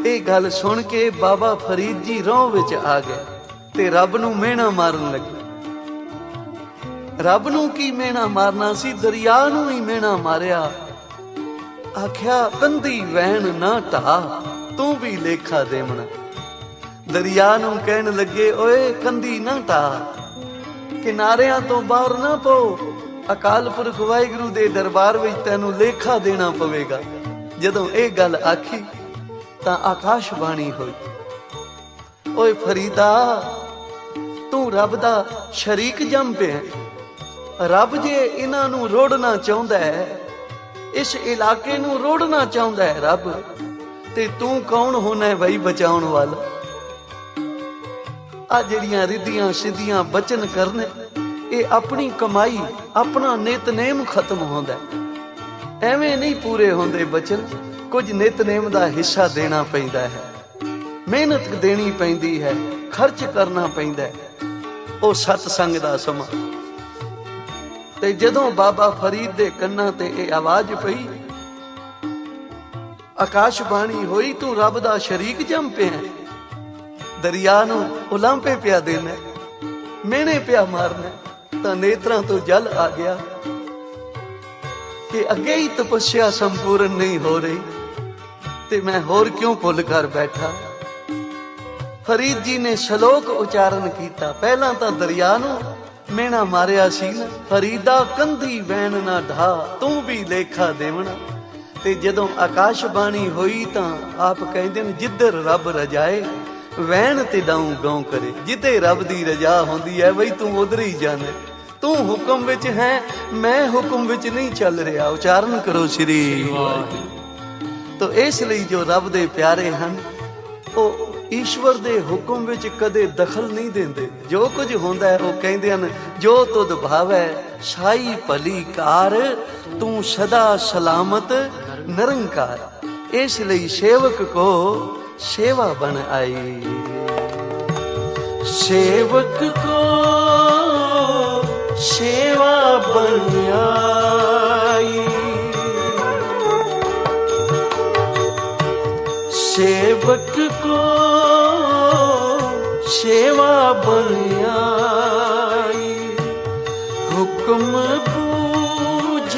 ਇਹ ਗੱਲ ਸੁਣ ਕੇ ਬਾਬਾ ਫਰੀਦ ਜੀ ਰੋਹ ਵਿੱਚ ਆ ਗਏ ਤੇ ਰੱਬ ਨੂੰ ਮਿਹਣਾ ਮਾਰਨ ਲੱਗੇ। ਰੱਬ ਨੂੰ ਕੀ ਮਿਹਣਾ ਮਾਰਨਾ ਸੀ, ਦਰਿਆ ਨੂੰ ਹੀ ਮਿਹਣਾ ਮਾਰਿਆ। ਆਖਿਆ ਕੰਧੀ ਵਹਿਣ ਨਾ ਢਾ, ਤੂੰ ਵੀ ਲੇਖਾ ਦੇਵਣਾ। ਦਰਿਆ ਨੂੰ ਕਹਿਣ ਲੱਗੇ, ਓਏ ਕੰਧੀ ਨਾ ਢਾ, ਕਿਨਾਰਿਆਂ ਤੋਂ ਬਾਹਰ ਨਾ ਪਓ, ਅਕਾਲ ਪੁਰਖ ਵਾਹਿਗੁਰੂ ਦੇ ਦਰਬਾਰ ਵਿੱਚ ਤੈਨੂੰ ਲੇਖਾ ਦੇਣਾ ਪਵੇਗਾ। ਜਦੋਂ ਇਹ ਗੱਲ ਆਖੀ ਤਾਂ ਆਕਾਸ਼ਬਾਣੀ ਹੋਈ, ਓਏ ਫਰੀਦਾ ਤੂੰ ਰੱਬ ਦਾ ਸ਼ਰੀਕ ਜੰਮ ਪਿਆ। ਰੱਬ ਜੇ ਇਹਨਾਂ ਨੂੰ ਰੋੜਨਾ ਚਾਹੁੰਦਾ ਹੈ, ਇਸ ਇਲਾਕੇ ਨੂੰ ਰੋੜਨਾ ਚਾਹੁੰਦਾ ਹੈ ਰੱਬ, ਤੇ ਤੂੰ ਕੌਣ ਹੋਣਾ ਬਈ ਬਚਾਉਣ ਵਾਲਾ? ਆ ਜਿਹੜੀਆਂ ਰਿੱਧੀਆਂ ਸਿੱਧੀਆਂ ਬਚਨ ਕਰਨੇ, ਇਹ ਆਪਣੀ ਕਮਾਈ ਆਪਣਾ ਨਿਤਨੇਮ ਖਤਮ ਹੁੰਦਾ। ਐਵੇਂ ਨਹੀਂ ਪੂਰੇ ਹੁੰਦੇ ਬਚਨ, ਕੁਝ ਨਿਤਨੇਮ ਦਾ ਹਿੱਸਾ ਦੇਣਾ ਪੈਂਦਾ ਹੈ, ਮਿਹਨਤ ਦੇਣੀ ਪੈਂਦੀ ਹੈ, ਖਰਚ ਕਰਨਾ ਪੈਂਦਾ ਹੈ। ਉਹ ਸਤਸੰਗ ਦਾ ਸਮਾਂ। ਤੇ ਜਦੋਂ ਬਾਬਾ ਫਰੀਦ ਦੇ ਕੰਨਾਂ ਤੇ ਇਹ ਆਵਾਜ਼ ਪਈ, ਆਕਾਸ਼ਬਾਣੀ ਹੋਈ, ਤੂੰ ਰੱਬ ਦਾ ਸ਼ਰੀਕ ਜੰਮ ਪਿਆ, ਦਰਿਆ ਨੂੰ ਉਲਾਂਪੇ ਪਿਆ ਦੇਣਾ, ਮਿਹਣੇ ਪਿਆ ਮਾਰਨਾ, ਤਾਂ ਨੇਤਰਾਂ ਤੋਂ ਜਲ ਆ ਗਿਆ ਕਿ ਅੱਗੇ ਹੀ ਤਪੱਸਿਆ ਸੰਪੂਰਨ ਨਹੀਂ ਹੋ ਰਹੀ ਤੇ ਮੈਂ ਹੋਰ ਕਿਉਂ ਭੁੱਲ ਕਰ ਬੈਠਾ। ਫਰੀਦ ਜੀ ਨੇ ਸ਼ਲੋਕ ਉਚਾਰਨ ਕੀਤਾ। ਪਹਿਲਾਂ ਤਾਂ ਦਰਿਆ ਨੂੰ ਮਿਹਣਾ ਮਾਰਿਆ ਸੀ ਨਾ, ਫਰੀਦਾ ਕੰਧੀ ਵਹਿਣ ਨਾ ਢਾ, ਤੂੰ ਵੀ ਲੇਖਾ ਦੇਵਣਾ। ਤੇ ਜਦੋਂ ਆਕਾਸ਼ਬਾਣੀ ਹੋਈ ਤਾਂ ਆਪ ਕਹਿੰਦੇ ਨੇ, ਜਿੱਧਰ ਰੱਬ ਰਜਾਏ ਵਹਿਣ ਤੇ ਡਾਉਂ ਗਾਉਂ ਕਰੇ। ਜਿੱਥੇ ਰੱਬ ਦੀ ਰਜਾ ਹੁੰਦੀ ਹੈ ਬਈ ਤੂੰ ਉਧਰ ਹੀ ਜਾਣਾ। ਤੂੰ ਹੁਕਮ ਵਿੱਚ ਹੈ, ਮੈਂ ਹੁਕਮ ਵਿੱਚ ਨਹੀਂ ਚੱਲ ਰਿਹਾ। ਉਚਾਰਨ ਕਰੋ ਸ੍ਰੀ ਵਾਹਿਗੁਰੂ। ਤਾਂ ਇਸ ਲਈ ਜੋ ਰੱਬ ਦੇ ਪਿਆਰੇ ਹਨ ਉਹ ਈਸ਼ਵਰ ਦੇ ਹੁਕਮ ਵਿੱਚ ਕਦੇ ਦਖਲ ਨਹੀਂ ਦਿੰਦੇ। ਜੋ ਕੁਝ ਹੁੰਦਾ ਹੈ ਉਹ ਕਹਿੰਦੇ ਹਨ, ਜੋ ਤੁਧ ਭਾਵੈ ਸਾਈ ਭਲੀ ਕਾਰ, ਤੂੰ ਸਦਾ ਸਲਾਮਤ ਨਿਰੰਕਾਰ। ਇਸ ਲਈ ਸੇਵਕ ਕੋ सेवा बन आई, सेवक को सेवा बन आई, सेवक को सेवा बन आई। ਹੁਕਮ ਬੂਝ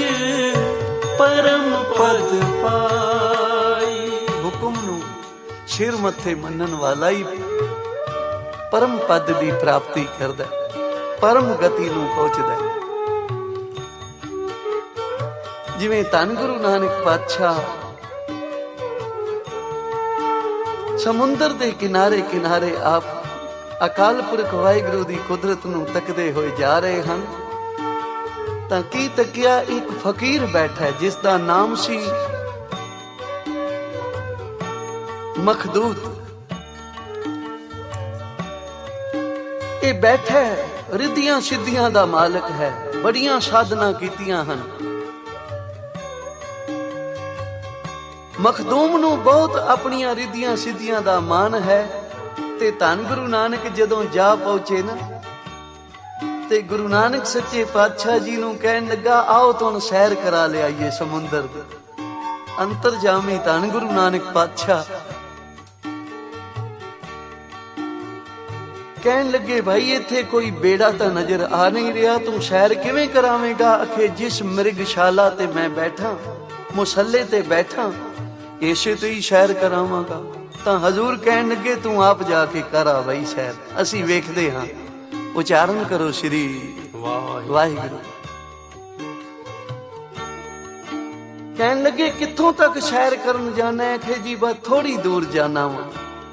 ਪਰਮ ਪਦ ਪਾਈ। ਹੁਕਮ ਨੂੰ ਸਿਰ ਮੱਥੇ ਮੰਨਣ ਵਾਲਾ ਹੀ ਪਰਮ ਪਦ ਦੀ ਪ੍ਰਾਪਤੀ ਕਰਦਾ ਹੈ, ਪਰਮ ਗਤੀ ਨੂੰ ਪਹੁੰਚਦਾ ਹੈ। ਜਿਵੇਂ ਧੰਨ ਗੁਰੂ ਨਾਨਕ ਪਾਤਸ਼ਾਹ ਸਮੁੰਦਰ ਦੇ ਕਿਨਾਰੇ ਕਿਨਾਰੇ ਆਪ ਅਕਾਲ ਪੁਰਖ ਵਾਹਿਗੁਰੂ ਦੀ ਕੁਦਰਤ ਨੂੰ ਤੱਕਦੇ ਹੋਏ ਜਾ ਰਹੇ ਹਨ, ਤਾਂ ਕੀ ਤੱਕਿਆ ਇੱਕ ਫਕੀਰ ਬੈਠਾ ਜਿਸ ਦਾ ਨਾਮ ਸੀ ਮਖਦੂਤ। ਇਹ ਬੈਠਾ ਰਿੱਧੀਆਂ ਸਿੱਧੀਆਂ ਦਾ ਮਾਲਕ ਹੈ, ਬੜੀਆਂ ਸਾਧਨਾ ਕੀਤੀਆਂ ਹਨ। ਮਖਦੂਮ ਨੂੰ ਬਹੁਤ ਆਪਣੀਆਂ ਰਿੱਧੀਆਂ ਸਿੱਧੀਆਂ ਦਾ ਮਾਣ ਹੈ। ਤੇ ਧੰਨ ਗੁਰੂ ਨਾਨਕ ਜਦੋਂ ਜਾ ਪਹੁੰਚੇ ਨਾ, ਤੇ ਗੁਰੂ ਨਾਨਕ ਸੱਚੇ ਪਾਤਸ਼ਾਹ ਜੀ ਨੂੰ ਕਹਿਣ ਲੱਗਾ, ਆਓ ਤੁਹਾਨੂੰ ਸੈਰ ਕਰਾ ਲਿਆਈਏ ਸਮੁੰਦਰ ਦੀ। ਅੰਤਰਜਾਮੀ ਧੰਨ ਗੁਰੂ ਨਾਨਕ ਪਾਤਸ਼ਾਹ ਕਹਿਣ ਲੱਗੇ, ਭਾਈ ਇੱਥੇ ਕੋਈ ਬੇੜਾ ਤਾਂ ਨਜ਼ਰ ਆ ਨਹੀਂ ਰਿਹਾ, ਤੂੰ ਸੈਰ ਕਿਵੇਂ ਕਰਾਵੇਂਗਾ? ਅਖੇ ਜਿਸ ਮਿਰਗਸ਼ਾਲਾ ਤੇ ਮੈਂ ਬੈਠਾ, ਮੁਸੱਲੇ ਤੇ ਬੈਠਾ, ਇਸੇ ਤੇ ਹੀ ਸੈਰ ਕਰਾਵਾਂਗਾ। ਤਾਂ ਹਜ਼ੂਰ ਕਹਿਣ ਲੱਗੇ, ਤੂੰ ਆਪ ਜਾ ਕੇ ਕਰਾ ਬਈ ਸੈਰ, ਅਸੀਂ ਵੇਖਦੇ ਹਾਂ। ਉਚਾਰਨ ਕਰੋ ਸ੍ਰੀ ਵਾਹਿਗੁਰੂ। ਕਹਿਣ ਲੱਗੇ, ਕਿੱਥੋਂ ਤੱਕ ਸੈਰ ਕਰਨ ਜਾਣਾ ਹੈ? ਕਿ ਜੀ ਬਸ ਥੋੜੀ ਦੂਰ ਜਾਣਾ ਵਾ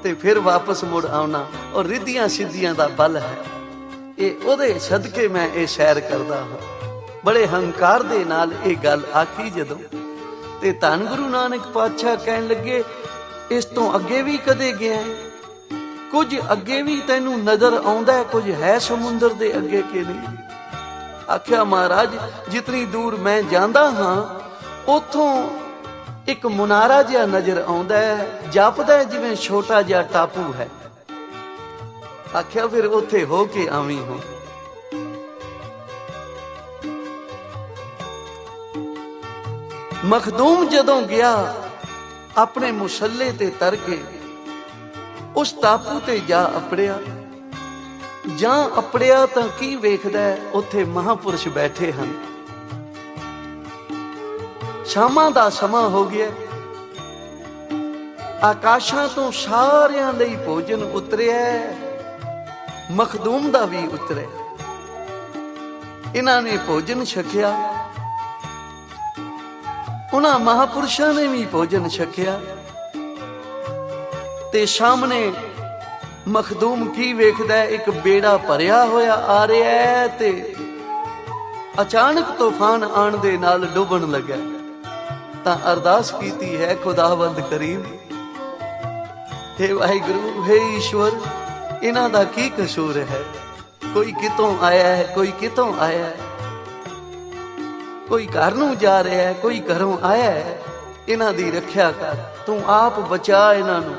ਤੇ ਫਿਰ ਵਾਪਸ ਮੁੜ ਆਉਣਾ, ਔਰ ਰਿੱਧੀਆਂ ਸਿੱਧੀਆਂ ਦਾ ਬਲ ਹੈ, ਇਹ ਉਹਦੇ ਸਦਕੇ ਮੈਂ ਇਹ ਸੈਰ ਕਰਦਾ ਹਾਂ। ਬੜੇ ਹੰਕਾਰ ਦੇ ਨਾਲ ਇਹ ਗੱਲ ਆਖੀ ਜਦੋਂ, ਤੇ ਧੰਨ ਗੁਰੂ ਨਾਨਕ ਪਾਤਸ਼ਾਹ ਕਹਿਣ ਲੱਗੇ, ਇਸ ਤੋਂ ਅੱਗੇ ਵੀ ਕਦੇ ਗਿਆ? ਕੁਝ ਅੱਗੇ ਵੀ ਤੈਨੂੰ ਨਜ਼ਰ ਆਉਂਦਾ, ਕੁਝ ਹੈ ਸਮੁੰਦਰ ਦੇ ਅੱਗੇ ਕਿ ਨਹੀਂ? ਆਖਿਆ, ਮਹਾਰਾਜ ਜਿਤਨੀ ਦੂਰ ਮੈਂ ਜਾਂਦਾ ਹਾਂ ਉਥੋਂ ਇੱਕ ਮੁਨਾਰਾ ਜਿਹਾ ਨਜ਼ਰ ਆਉਂਦਾ ਹੈ, ਜਾਪਦਾ ਜਿਵੇਂ ਛੋਟਾ ਜਿਹਾ ਟਾਪੂ ਹੈ। ਆਖਿਆ, ਫਿਰ ਉੱਥੇ ਹੋ ਕੇ ਆਵੀਂ ਹੋ। ਮਖਦੂਮ ਜਦੋਂ ਗਿਆ, ਆਪਣੇ ਮੁਸੱਲੇ ਤੇ ਤਰ ਕੇ ਉਸ ਟਾਪੂ ਤੇ ਜਾ ਅਪੜਿਆ। ਜਾਂ ਅਪੜਿਆ ਤਾਂ ਕੀ ਵੇਖਦਾ, ਉੱਥੇ ਮਹਾਪੁਰਸ਼ ਬੈਠੇ ਹਨ। ਸ਼ਾਮਾਂ ਦਾ ਸਮਾਂ ਹੋ ਗਿਆ, ਆਕਾਸ਼ਾਂ ਤੋਂ ਸਾਰਿਆਂ ਲਈ ਭੋਜਨ ਉਤਰਿਆ, ਮਖਦੂਮ ਦਾ ਵੀ ਉਤਰਿਆ। ਇਹਨਾਂ ਨੇ ਭੋਜਨ ਛਕਿਆ, ਉਹਨਾਂ ਮਹਾਪੁਰਸ਼ਾਂ ਨੇ ਵੀ ਭੋਜਨ ਛਕਿਆ। ਤੇ ਸਾਹਮਣੇ ਮਖਦੂਮ ਕੀ ਵੇਖਦਾ, ਇੱਕ ਬੇੜਾ ਭਰਿਆ ਹੋਇਆ ਆ ਰਿਹਾ ਹੈ ਤੇ ਅਚਾਨਕ ਤੂਫਾਨ ਆਣ ਦੇ ਨਾਲ ਡੁੱਬਣ ਲੱਗਾ। ਤਾਂ ਅਰਦਾਸ ਕੀਤੀ ਹੈ, ਖੁਦਾਵੰਦ ਕਰੀਮ, ਹੇ ਵਾਹਿਗੁਰੂ, ਹੇ ਈਸ਼ਵਰ, ਇਹਨਾਂ ਦਾ ਕੀ ਕਸੂਰ ਹੈ? ਕੋਈ ਕਿਤੋਂ ਆਇਆ ਹੈ, ਕੋਈ ਕਿਤੋਂ ਆਇਆ ਹੈ, ਕੋਈ ਘਰ ਨੂੰ ਜਾ ਰਿਹਾ ਹੈ, ਕੋਈ ਘਰੋਂ ਆਇਆ ਹੈ। ਇਹਨਾਂ ਦੀ ਰੱਖਿਆ ਕਰ, ਤੂੰ ਆਪ ਬਚਾ ਇਹਨਾਂ ਨੂੰ।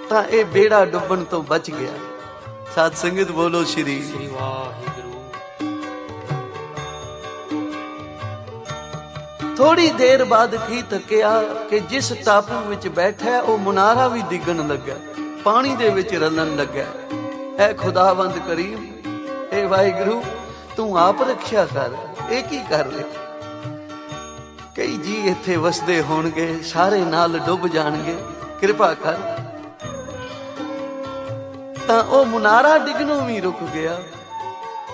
ਤਾਂ ਇਹ ਬੇੜਾ ਡੁੱਬਣ ਤੋਂ ਬਚ ਗਿਆ। ਸਾਧ ਸੰਗਤ ਬੋਲੋ ਸ਼੍ਰੀ ਵਾਹਿਗੁਰੂ। ਥੋੜੀ ਦੇਰ ਬਾਅਦ ਕੀ ਤੱਕਿਆ ਕਿ ਜਿਸ ਟਾਪੂ ਵਿੱਚ ਬੈਠਾ ਉਹ ਮੁਨਾਰਾ ਵੀ ਡਿੱਗਣ ਲੱਗਾ, ਪਾਣੀ ਦੇ ਵਿੱਚ ਰਲਣ ਲੱਗਾ। ਐ ਖੁਦਾਵੰਦ ਕਰੀਮ, ਇਹ ਵਾਹਿਗੁਰੂ, ਤੂੰ ਆਪ ਰੱਖਿਆ ਕਰ। ਇਹ ਕੀ ਕਰ ਰਿਹਾ? ਕਈ ਜੀ ਇੱਥੇ ਵਸਦੇ ਹੋਣਗੇ, ਸਾਰੇ ਨਾਲ ਡੁੱਬ ਜਾਣਗੇ, ਕਿਰਪਾ ਕਰ। ਤਾਂ ਉਹ ਮੁਨਾਰਾ ਡਿੱਗਣੋਂ ਵੀ ਰੁਕ ਗਿਆ।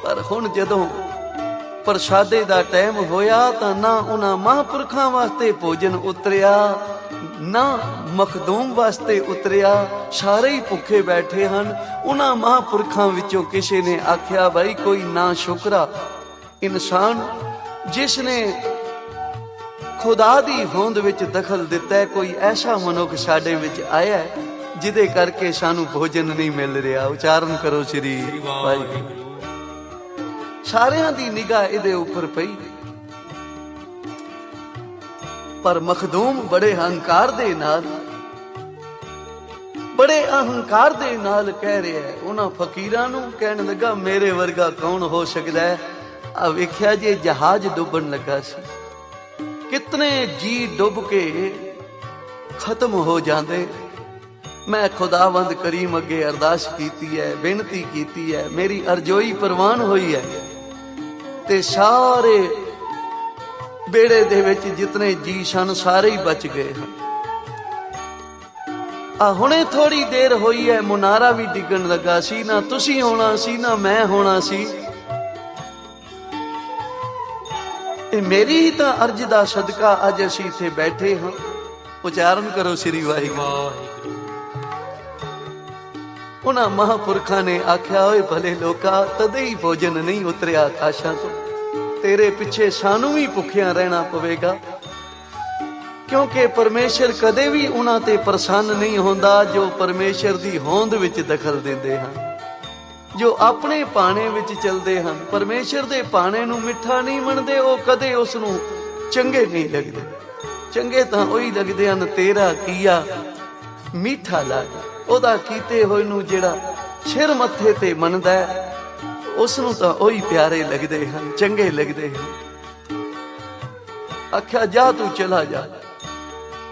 ਪਰ ਹੁਣ ਜਦੋਂ ਪ੍ਰਸ਼ਾਦੇ ਦਾ ਟਾਈਮ ਹੋਇਆ ਤਾਂ ਨਾ ਉਹਨਾਂ ਮਹਾਂਪੁਰਖਾਂ ਵਾਸਤੇ ਭੋਜਨ ਉਤਰਿਆ, ਨਾ ਮਖਦੂਮ ਵਾਸਤੇ ਉਤਰਿਆ। ਸਾਰੇ ਹੀ ਭੁੱਖੇ ਬੈਠੇ ਹਨ। ਉਹਨਾਂ ਮਹਾਂਪੁਰਖਾਂ ਵਿੱਚੋਂ ਕਿਸੇ ਨੇ ਆਖਿਆ, ਭਾਈ ਕੋਈ ਨਾ ਸ਼ੁਕਰਾ ਇਨਸਾਨ ਜਿਸ ਨੇ ਖੁਦਾ ਦੀ ਹੋਂਦ ਵਿੱਚ ਦਖਲ ਦਿੱਤਾ ਹੈ, ਕੋਈ ਐਸਾ ਮਨੁੱਖ ਸਾਡੇ ਵਿੱਚ ਆਇਆ ਹੈ ਜਿਹਦੇ ਕਰਕੇ ਸਾਨੂੰ ਭੋਜਨ ਨਹੀਂ ਮਿਲ ਰਿਹਾ। ਉਚਾਰਨ ਕਰੋ ਸ੍ਰੀ ਵਾਹਿਗੁਰੂ। ਸਾਰਿਆਂ ਦੀ ਨਿਗਾਹ ਇਹਦੇ ਉੱਪਰ ਪਈ, ਪਰ ਮਖਦੂਮ ਬੜੇ ਅਹੰਕਾਰ ਦੇ ਨਾਲ ਕਹਿ ਰਿਹਾ ਹੈ। ਉਹਨਾਂ ਫਕੀਰਾਂ ਨੂੰ ਕਹਿਣ ਲੱਗਾ, ਮੇਰੇ ਵਰਗਾ ਕੌਣ ਹੋ ਸਕਦਾ ਹੈ? ਆ ਵੇਖਿਆ ਜੇ ਜਹਾਜ਼ ਡੁੱਬਣ ਲੱਗਾ ਸੀ, ਕਿਤਨੇ ਜੀ ਡੁੱਬ ਕੇ ਖਤਮ ਹੋ ਜਾਂਦੇ। ਮੈਂ ਖੁਦਾਵੰਦ ਕਰੀਮ ਅੱਗੇ ਅਰਦਾਸ ਕੀਤੀ ਹੈ, ਬੇਨਤੀ ਕੀਤੀ ਹੈ, ਮੇਰੀ ਅਰਜ਼ੋਈ ਪ੍ਰਵਾਨ ਹੋਈ ਹੈ। ਤੇ ਸਾਰੇ ਬੇੜੇ ਦੇ ਵਿੱਚ ਜਿਤਨੇ ਜੀ ਸਨ ਸਾਰੇ ਹੀ ਬਚ ਗਏ ਹਨ। ਆ ਹੁਣੇ ਥੋੜੀ ਦੇਰ ਹੋਈ ਹੈ, ਮੁਨਾਰਾ ਵੀ ਡਿੱਗਣ ਲੱਗਾ ਸੀ। ਨਾ ਤੁਸੀਂ ਹੋਣਾ ਸੀ ਨਾ ਮੈਂ ਹੋਣਾ ਸੀ। ਇਹ ਮੇਰੀ ਹੀ ਤਾਂ ਅਰਜ਼ ਦਾ ਸਦਕਾ ਅੱਜ ਅਸੀਂ ਇੱਥੇ ਬੈਠੇ ਹਾਂ। ਉਚਾਰਨ ਕਰੋ ਸ੍ਰੀ ਵਾਹਿਗੁਰੂ। ਉਹਨਾਂ ਮਹਾਂਪੁਰਖਾਂ ਨੇ ਆਖਿਆ, ਓਏ ਭਲੇ ਲੋਕਾ, ਤਦੇ ਹੀ ਭੋਜਨ ਨਹੀਂ ਉਤਰਿਆ ਆਕਾਸ਼ਾਂ ਤੋਂ। ਤੇਰੇ ਪਿੱਛੇ ਸਾਨੂੰ ਵੀ ਭੁੱਖਿਆਂ ਰਹਿਣਾ ਪਵੇਗਾ, ਕਿਉਂਕਿ ਪਰਮੇਸ਼ਰ ਕਦੇ ਵੀ ਉਹਨਾਂ ਤੇ ਪ੍ਰਸੰਨ ਨਹੀਂ ਹੁੰਦਾ ਜੋ ਪਰਮੇਸ਼ਰ ਦੀ ਹੋਂਦ ਵਿੱਚ ਦਖਲ ਦਿੰਦੇ ਹਨ, ਜੋ ਆਪਣੇ ਭਾਣੇ ਵਿੱਚ ਚੱਲਦੇ ਹਨ। ਪਰਮੇਸ਼ਰ ਦੇ ਭਾਣੇ ਨੂੰ ਮਿੱਠਾ ਨਹੀਂ ਮੰਨਦੇ, ਉਹ ਕਦੇ ਉਸ ਨੂੰ ਚੰਗੇ ਨਹੀਂ ਲੱਗਦੇ। ਚੰਗੇ ਤਾਂ ਉਹੀ ਲੱਗਦੇ ਹਨ ਤੇਰਾ ਕੀਆ ਮਿੱਠਾ ਲੱਗੇ। ਉਹਦਾ ਕੀਤੇ ਹੋਏ ਨੂੰ ਜਿਹੜਾ ਸਿਰ ਮੱਥੇ ਤੇ ਮੰਨਦਾ ਉਸ ਨੂੰ ਤਾਂ ਉਹੀ ਪਿਆਰੇ ਲੱਗਦੇ ਹਨ, ਚੰਗੇ ਲੱਗਦੇ ਹਨ। ਆਖਿਆ ਜਾ ਤੂੰ ਚਲਾ ਜਾ।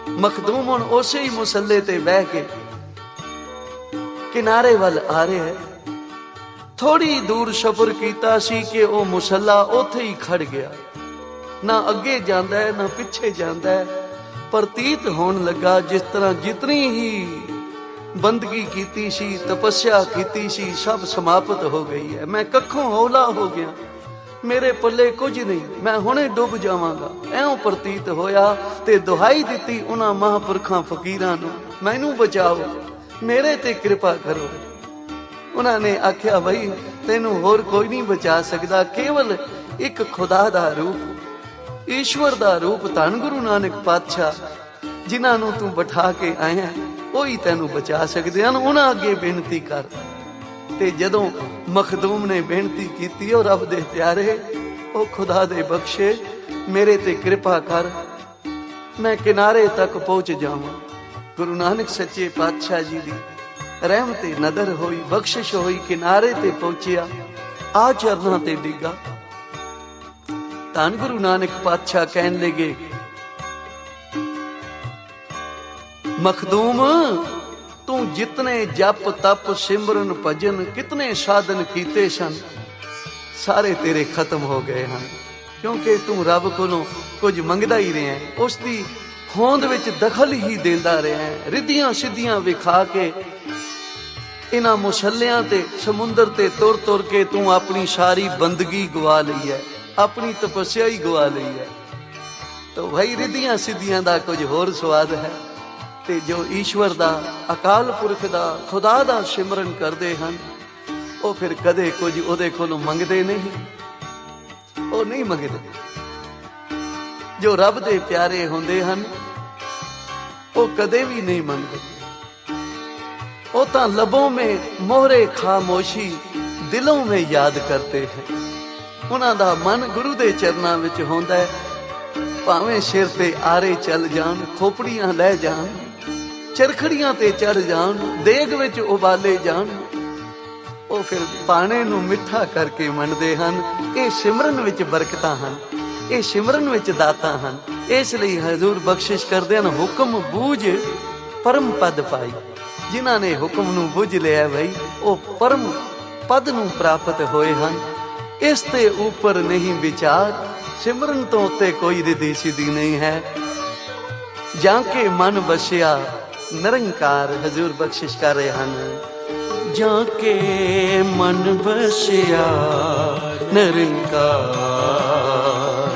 ਮਖਦੂਮ ਹੁਣ ਉਸੇ ਹੀ ਮੁਸੱਲੇ ਤੇ ਬਹਿ ਕੇ ਕਿਨਾਰੇ ਵੱਲ ਆ ਰਿਹਾ ਹੈ। ਥੋੜੀ ਦੂਰ ਸਫ਼ਰ ਕੀਤਾ ਸੀ ਕਿ ਉਹ ਮੁਸੱਲਾ ਉੱਥੇ ਹੀ ਖੜ ਗਿਆ। ਨਾ ਅੱਗੇ ਜਾਂਦਾ ਹੈ ਨਾ ਪਿੱਛੇ ਜਾਂਦਾ ਹੈ। ਪ੍ਰਤੀਤ ਹੋਣ ਲੱਗਾ ਜਿਸ ਤਰ੍ਹਾਂ ਜਿਤਨੀ ਹੀ ਬੰਦਗੀ ਕੀਤੀ ਸੀ, ਤਪੱਸਿਆ ਕੀਤੀ ਸੀ, ਸਭ ਸਮਾਪਤ ਹੋ ਗਈ ਹੈ। ਮੈਂ ਕੱਖੋਂ ਹੌਲਾ ਹੋ ਗਿਆ, ਮੇਰੇ ਪੱਲੇ ਕੁਝ ਨਹੀਂ, ਮੈਂ ਹੁਣੇ ਡੁੱਬ ਜਾਵਾਂਗਾ, ਐਉਂ ਪ੍ਰਤੀਤ ਹੋਇਆ। ਤੇ ਦੁਹਾਈ ਦਿੱਤੀ ਉਹਨਾਂ ਮਹਾਂਪੁਰਖਾਂ ਫਕੀਰਾਂ ਨੂੰ, ਮੈਨੂੰ ਬਚਾਓ, ਮੇਰੇ ਤੇ ਕਿਰਪਾ ਕਰੋ। ਉਹਨਾਂ ਨੇ ਆਖਿਆ, ਬਈ ਤੈਨੂੰ ਹੋਰ ਕੋਈ ਨਹੀਂ ਬਚਾ ਸਕਦਾ, ਕੇਵਲ ਇੱਕ ਖੁਦਾ ਦਾ ਰੂਪ, ਈਸ਼ਵਰ ਦਾ ਰੂਪ ਧੰਨ ਗੁਰੂ ਨਾਨਕ ਪਾਤਸ਼ਾਹ ਜਿਨ੍ਹਾਂ ਨੂੰ ਤੂੰ ਬਿਠਾ ਕੇ ਆਇਆ ਉਹੀ ਤੈਨੂੰ ਬਚਾ ਸਕਦੇ ਹਨ। ਉਹਨਾਂ ਅੱਗੇ ਬੇਨਤੀ ਕਰ। ਤੇ ਜਦੋਂ ਮਖਦੂਮ ਨੇ ਬੇਨਤੀ ਕੀਤੀ, ਉਹ ਰੱਬ ਦੇ ਪਿਆਰੇ, ਉਹ ਖੁਦਾ ਦੇ ਬਖਸ਼ੇ, ਮੇਰੇ ਤੇ ਕਿਰਪਾ ਕਰ, ਮੈਂ ਕਿਨਾਰੇ ਤੱਕ ਪਹੁੰਚ ਜਾਵਾਂ। ਗੁਰੂ ਨਾਨਕ ਸੱਚੇ ਪਾਤਸ਼ਾਹ ਜੀ ਦੀ ਰਹਿਮਤ ਤੇ ਨਦਰ ਹੋਈ, ਬਖਸ਼ਿਸ਼ ਹੋਈ, ਕਿਨਾਰੇ ਤੇ ਪਹੁੰਚਿਆ, ਆ ਚਰਨਾਂ ਤੇ ਡਿੱਗਾ। ਧੰਨ ਗੁਰੂ ਨਾਨਕ ਪਾਤਸ਼ਾਹ ਕਹਿਣ ਲੱਗੇ, ਮਖਦੂਮ ਤੂੰ ਜਿਤਨੇ ਜਪ ਤਪ ਸਿਮਰਨ ਭਜਨ ਕਿਤਨੇ ਸਾਧਨ ਕੀਤੇ ਸਨ, ਸਾਰੇ ਤੇਰੇ ਖਤਮ ਹੋ ਗਏ ਹਨ। ਕਿਉਂਕਿ ਤੂੰ ਰੱਬ ਕੋਲੋਂ ਕੁਝ ਮੰਗਦਾ ਹੀ ਰਿਹਾ, ਉਸ ਦੀ ਹੋਂਦ ਵਿੱਚ ਦਖਲ ਹੀ ਦਿੰਦਾ ਰਿਹਾ। ਰਿੱਧੀਆਂ ਸਿੱਧੀਆਂ ਵਿਖਾ ਕੇ ਇਹਨਾਂ ਮੁਸੱਲਿਆਂ ਤੇ ਸਮੁੰਦਰ ਤੇ ਤੁਰ ਤੁਰ ਕੇ ਤੂੰ ਆਪਣੀ ਸਾਰੀ ਬੰਦਗੀ ਗਵਾ ਲਈ ਹੈ, ਆਪਣੀ ਤਪੱਸਿਆ ਹੀ ਗਵਾ ਲਈ ਹੈ। ਤਾਂ ਭਾਈ ਰਿੱਧੀਆਂ ਸਿੱਧੀਆਂ ਦਾ ਕੁਝ ਹੋਰ ਸਵਾਦ ਹੈ। ਤੇ ਜੋ ਈਸ਼ਵਰ ਦਾ, ਅਕਾਲ ਪੁਰਖ ਦਾ, ਖੁਦਾ ਦਾ ਸਿਮਰਨ ਕਰਦੇ ਹਨ, ਉਹ ਫਿਰ ਕਦੇ ਕੁਝ ਉਹਦੇ ਕੋਲੋਂ ਮੰਗਦੇ ਨਹੀਂ, ਉਹ ਨਹੀਂ ਮੰਗਦੇ। ਜੋ ਰੱਬ ਦੇ ਪਿਆਰੇ ਹੁੰਦੇ ਹਨ ਉਹ ਕਦੇ ਵੀ ਨਹੀਂ ਮੰਗਦੇ। ਉਹ ਤਾਂ ਲਬੋਂ ਮੇਂ ਮੋਹਰੇ ਖਾਮੋਸ਼ੀ, ਦਿਲੋਂ ਮੇਂ ਯਾਦ ਕਰਤੇ ਹੈ। ਉਹਨਾਂ ਦਾ ਮਨ ਗੁਰੂ ਦੇ ਚਰਨਾਂ ਵਿੱਚ ਹੁੰਦਾ ਹੈ। ਭਾਵੇਂ ਸਿਰ ਤੇ ਆਰੇ ਚੱਲ ਜਾਣ, ਖੋਪੜੀਆਂ ਲੈ ਜਾਣ, ਚਰਖੜੀਆਂ ਤੇ ਚੜ ਜਾਣ, ਦੇਗ ਵਿੱਚ ਉਬਾਲੇ ਜਾਣ, ਉਹ ਫਿਰ ਪਾਣੇ ਨੂੰ ਮਿੱਠਾ ਕਰਕੇ ਮੰਨਦੇ ਹਨ। ਇਹ ਸਿਮਰਨ ਵਿੱਚ ਬਰਕਤਾਂ ਹਨ, ਇਹ ਸਿਮਰਨ ਵਿੱਚ ਦਾਤਾਂ ਹਨ। ਇਸ ਲਈ ਹਜ਼ੂਰ ਬਖਸ਼ਿਸ਼ ਕਰਦੇ ਹਨ, ਹੁਕਮ ਬੂਝ ਪਰਮ ਪਦ ਪਾਈ। ਜਿਨ੍ਹਾਂ ਨੇ ਹੁਕਮ ਨੂੰ ਬੁੱਝ ਲਿਆ ਬਈ, ਉਹ ਪਰਮ ਪਦ ਨੂੰ ਪ੍ਰਾਪਤ ਹੋਏ ਹਨ। ਇਸ ਤੇ ਉੱਪਰ ਨਹੀਂ ਵਿਚਾਰ, ਸਿਮਰਨ ਤੋਂ ਉੱਤੇ ਕੋਈ ਰਿਧੀ ਸਿੱਧੀ ਨਹੀਂ ਹੈ। ਜਾਂ ਕੇ ਮਨ ਬਸਿਆ ਨਿਰੰਕਾਰ, ਹਜ਼ੂਰ ਬਖਸ਼ਿਸ਼ ਕਰ ਰਹੇ ਹਨ। ਜਾਂ ਕੇ ਮਨ ਬਸਿਆ ਨਿਰੰਕਾਰ,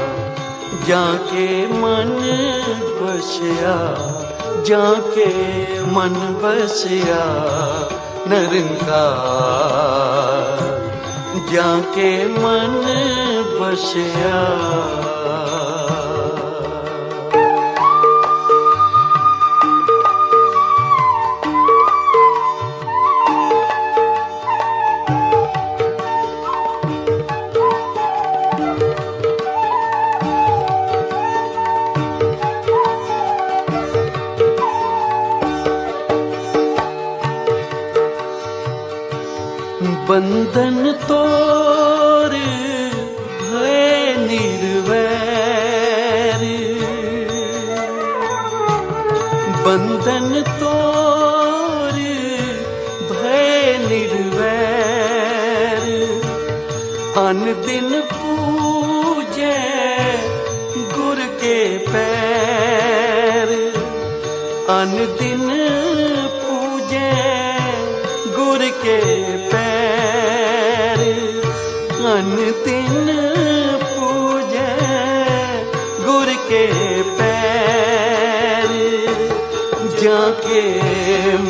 ਜਾਂ ਕੇ ਮਨ ਬਸਿਆ, ਜਾਂ ਕੇ ਮਨ ਬਸਿਆ ਨਿਰੰਕਾਰ, ਜਾਂ ਕੇ ਮਨ ਬਸਿਆ। बंधन तोर भय निर्वैर, बंधन तोर भय निर्वैर, अन दिन पूजे गुर के पैर, अन दिन पूजे गुर के पैर, अन दिन पूजे गुर के पैर, जाके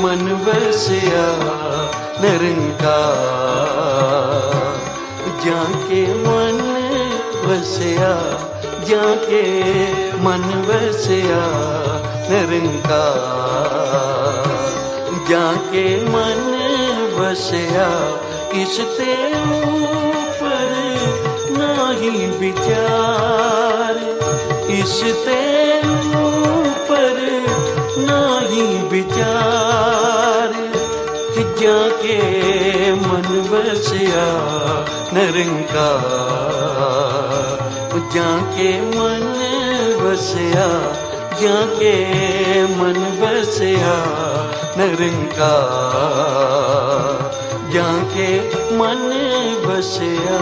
मन बसिया निरंकार, जाके मन बसिया, जाके मन बसिया निरंकार, जाके मन बसिया, इसते ऊपर नाही विचार, इसते ऊपर नाही विचार, कि जाके मन बसिया निरंकार, जाके मन बसिया, जाके मन बसिया निरंकार, जाके मन बसिया।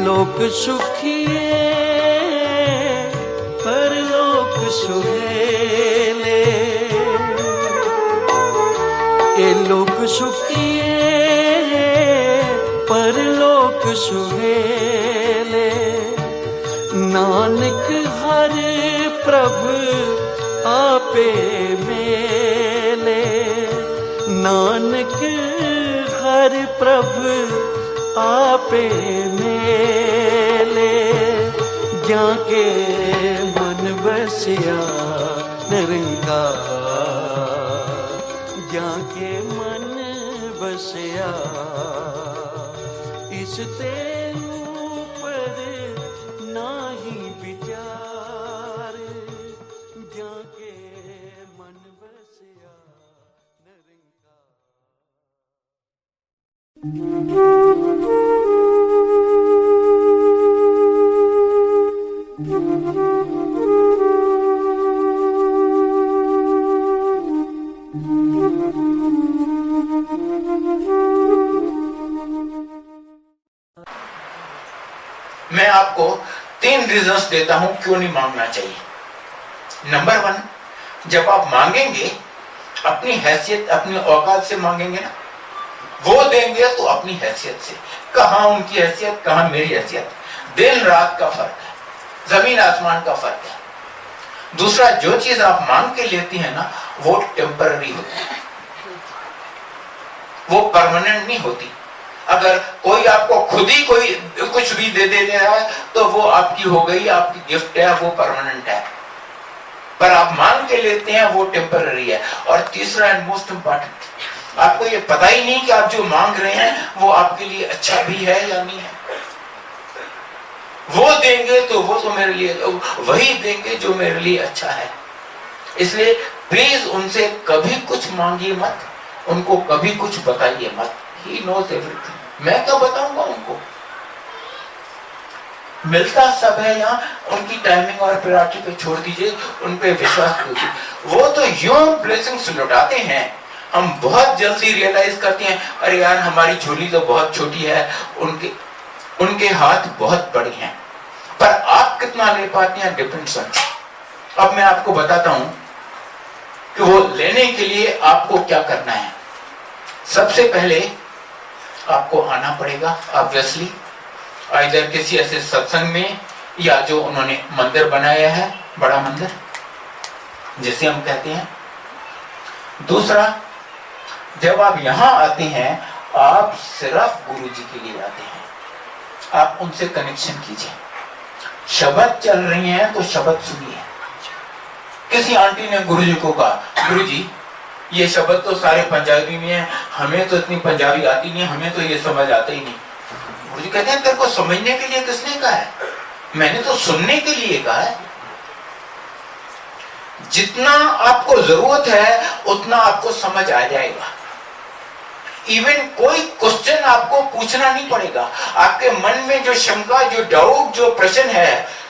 लोक सुखिए परलोक सुहेले, ए लोक सुखिए परलोक सुहेले, नानक हर प्रभु आपे मेले, नानक हर प्रभु आपे मेले, जाके मन बसिया निरंकार, जाके मन बसिया, इसते ऊपर नाही विचार, जाके मन बसिया मैं आपको 3 रीजंस देता हूं क्यों नहीं मांगना चाहिए। नंबर 1, जब आप मांगेंगे अपनी हैसियत अपनी औकात से मांगेंगे ना, वो देंगे तो अपनी हैसियत से। कहां उनकी हैसियत, कहां मेरी हैसियत, दिन रात का फर्क है, जमीन आसमान का फर्क है। दूसरा, जो चीज आप मांग के लेती है ना वो टेम्पररी होती है, वो परमानेंट नहीं होती। अगर कोई आपको खुद ही कोई कुछ भी दे रहा है तो वो आपकी हो गई, आपकी गिफ्ट है, वो परमानेंट है। पर आप मांग के लेते हैं वो टेम्पररी है। और तीसरा एंड मोस्ट इंपॉर्टेंट, आपको ये पता ही नहीं कि आप जो मांग रहे हैं वो आपके लिए अच्छा भी है या नहीं है। वो देंगे तो वो तो मेरे लिए वही देंगे जो मेरे लिए अच्छा है। इसलिए प्लीज उनसे कभी कुछ मांगिए मत, उनको कभी कुछ बताइए मत। He knows everything. मैं क्या बताऊंगा उनको, मिलता सब है यहाँ, उनकी टाइमिंग और प्रायोरिटी पे छोड़ दीजिए, उन पे विश्वास कीजिए। वो तो यूं ब्लेसिंग्स लुटाते हैं, हम बहुत जल्दी रियलाइज करते हैं अरे यार हमारी झोली तो बहुत छोटी है, उनके हाथ बहुत बड़े हैं। पर आप कितना ले पाते हैं डिपेंड्स ऑन। अब मैं आपको बताता हूं कि वो लेने के लिए आपको क्या करना है। सबसे पहले आपको आना पड़ेगा ऑब्वियसली, आइदर किसी ऐसे सत्संग में या जो उन्होंने मंदिर बनाया है, बड़ा मंदिर जिसे हम कहते हैं। दूसरा, जब आप यहां आते हैं आप सिर्फ गुरु जी के लिए आते हैं, आप उनसे कनेक्शन कीजिए। शब्द चल रही हैं तो शब्द सुनिए। किसी आंटी ने गुरु जी को कहा, गुरु जी ये शब्द तो सारे पंजाबी में है, हमें तो इतनी पंजाबी आती नहीं, हमें तो ये समझ आता ही नहीं। गुरु जी कहते हैं तेरे को समझने के लिए किसने कहा है, मैंने तो सुनने के लिए कहा है। जितना आपको जरूरत है उतना आपको समझ आ जाएगा। इवन कोई क्वेश्चन आपको पूछना नहीं पड़ेगा। आपके मन में जो शंका, जो डाउट, जो प्रश्न है,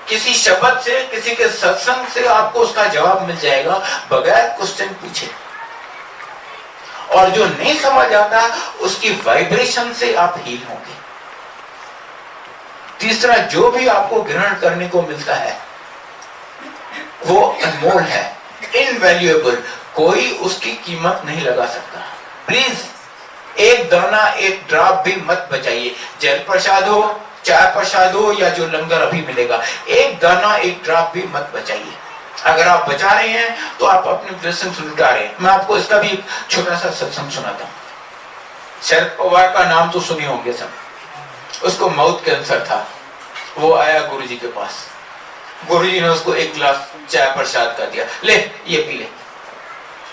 किसी शब्द से, किसी के सत्संग से आपको उसका जवाब मिल जाएगा बगैर क्वेश्चन पूछे। और जो नहीं समझ आता उसकी वाइब्रेशन से आप हील होंगे। तीसरा, जो भी आपको ग्रहण करने को मिलता है वो अनमोल है, इनवैल्यूएबल, कोई उसकी कीमत नहीं लगा सकता। प्लीज एक दाना, एक ड्रॉप भी मत बचाइए। जल प्रसाद हो, चाय प्रसाद हो, या जो लंगर अभी मिलेगा, एक दाना, एक ड्रॉप भी मत बचाइए। अगर आप बचा रहे हैं तो आप अपने ब्लेसिंग्स लुटा रहे हैं। मैं आपको इसका भी एक छोटा सा सत्संग सुनाता हूँ। शरद पवार का नाम तो सुने होंगे सब। उसको माउथ कैंसर था। वो आया गुरुजी के पास। गुरुजी ने उसको एक गिलास चाय प्रसाद का दिया, ले ये पी ले।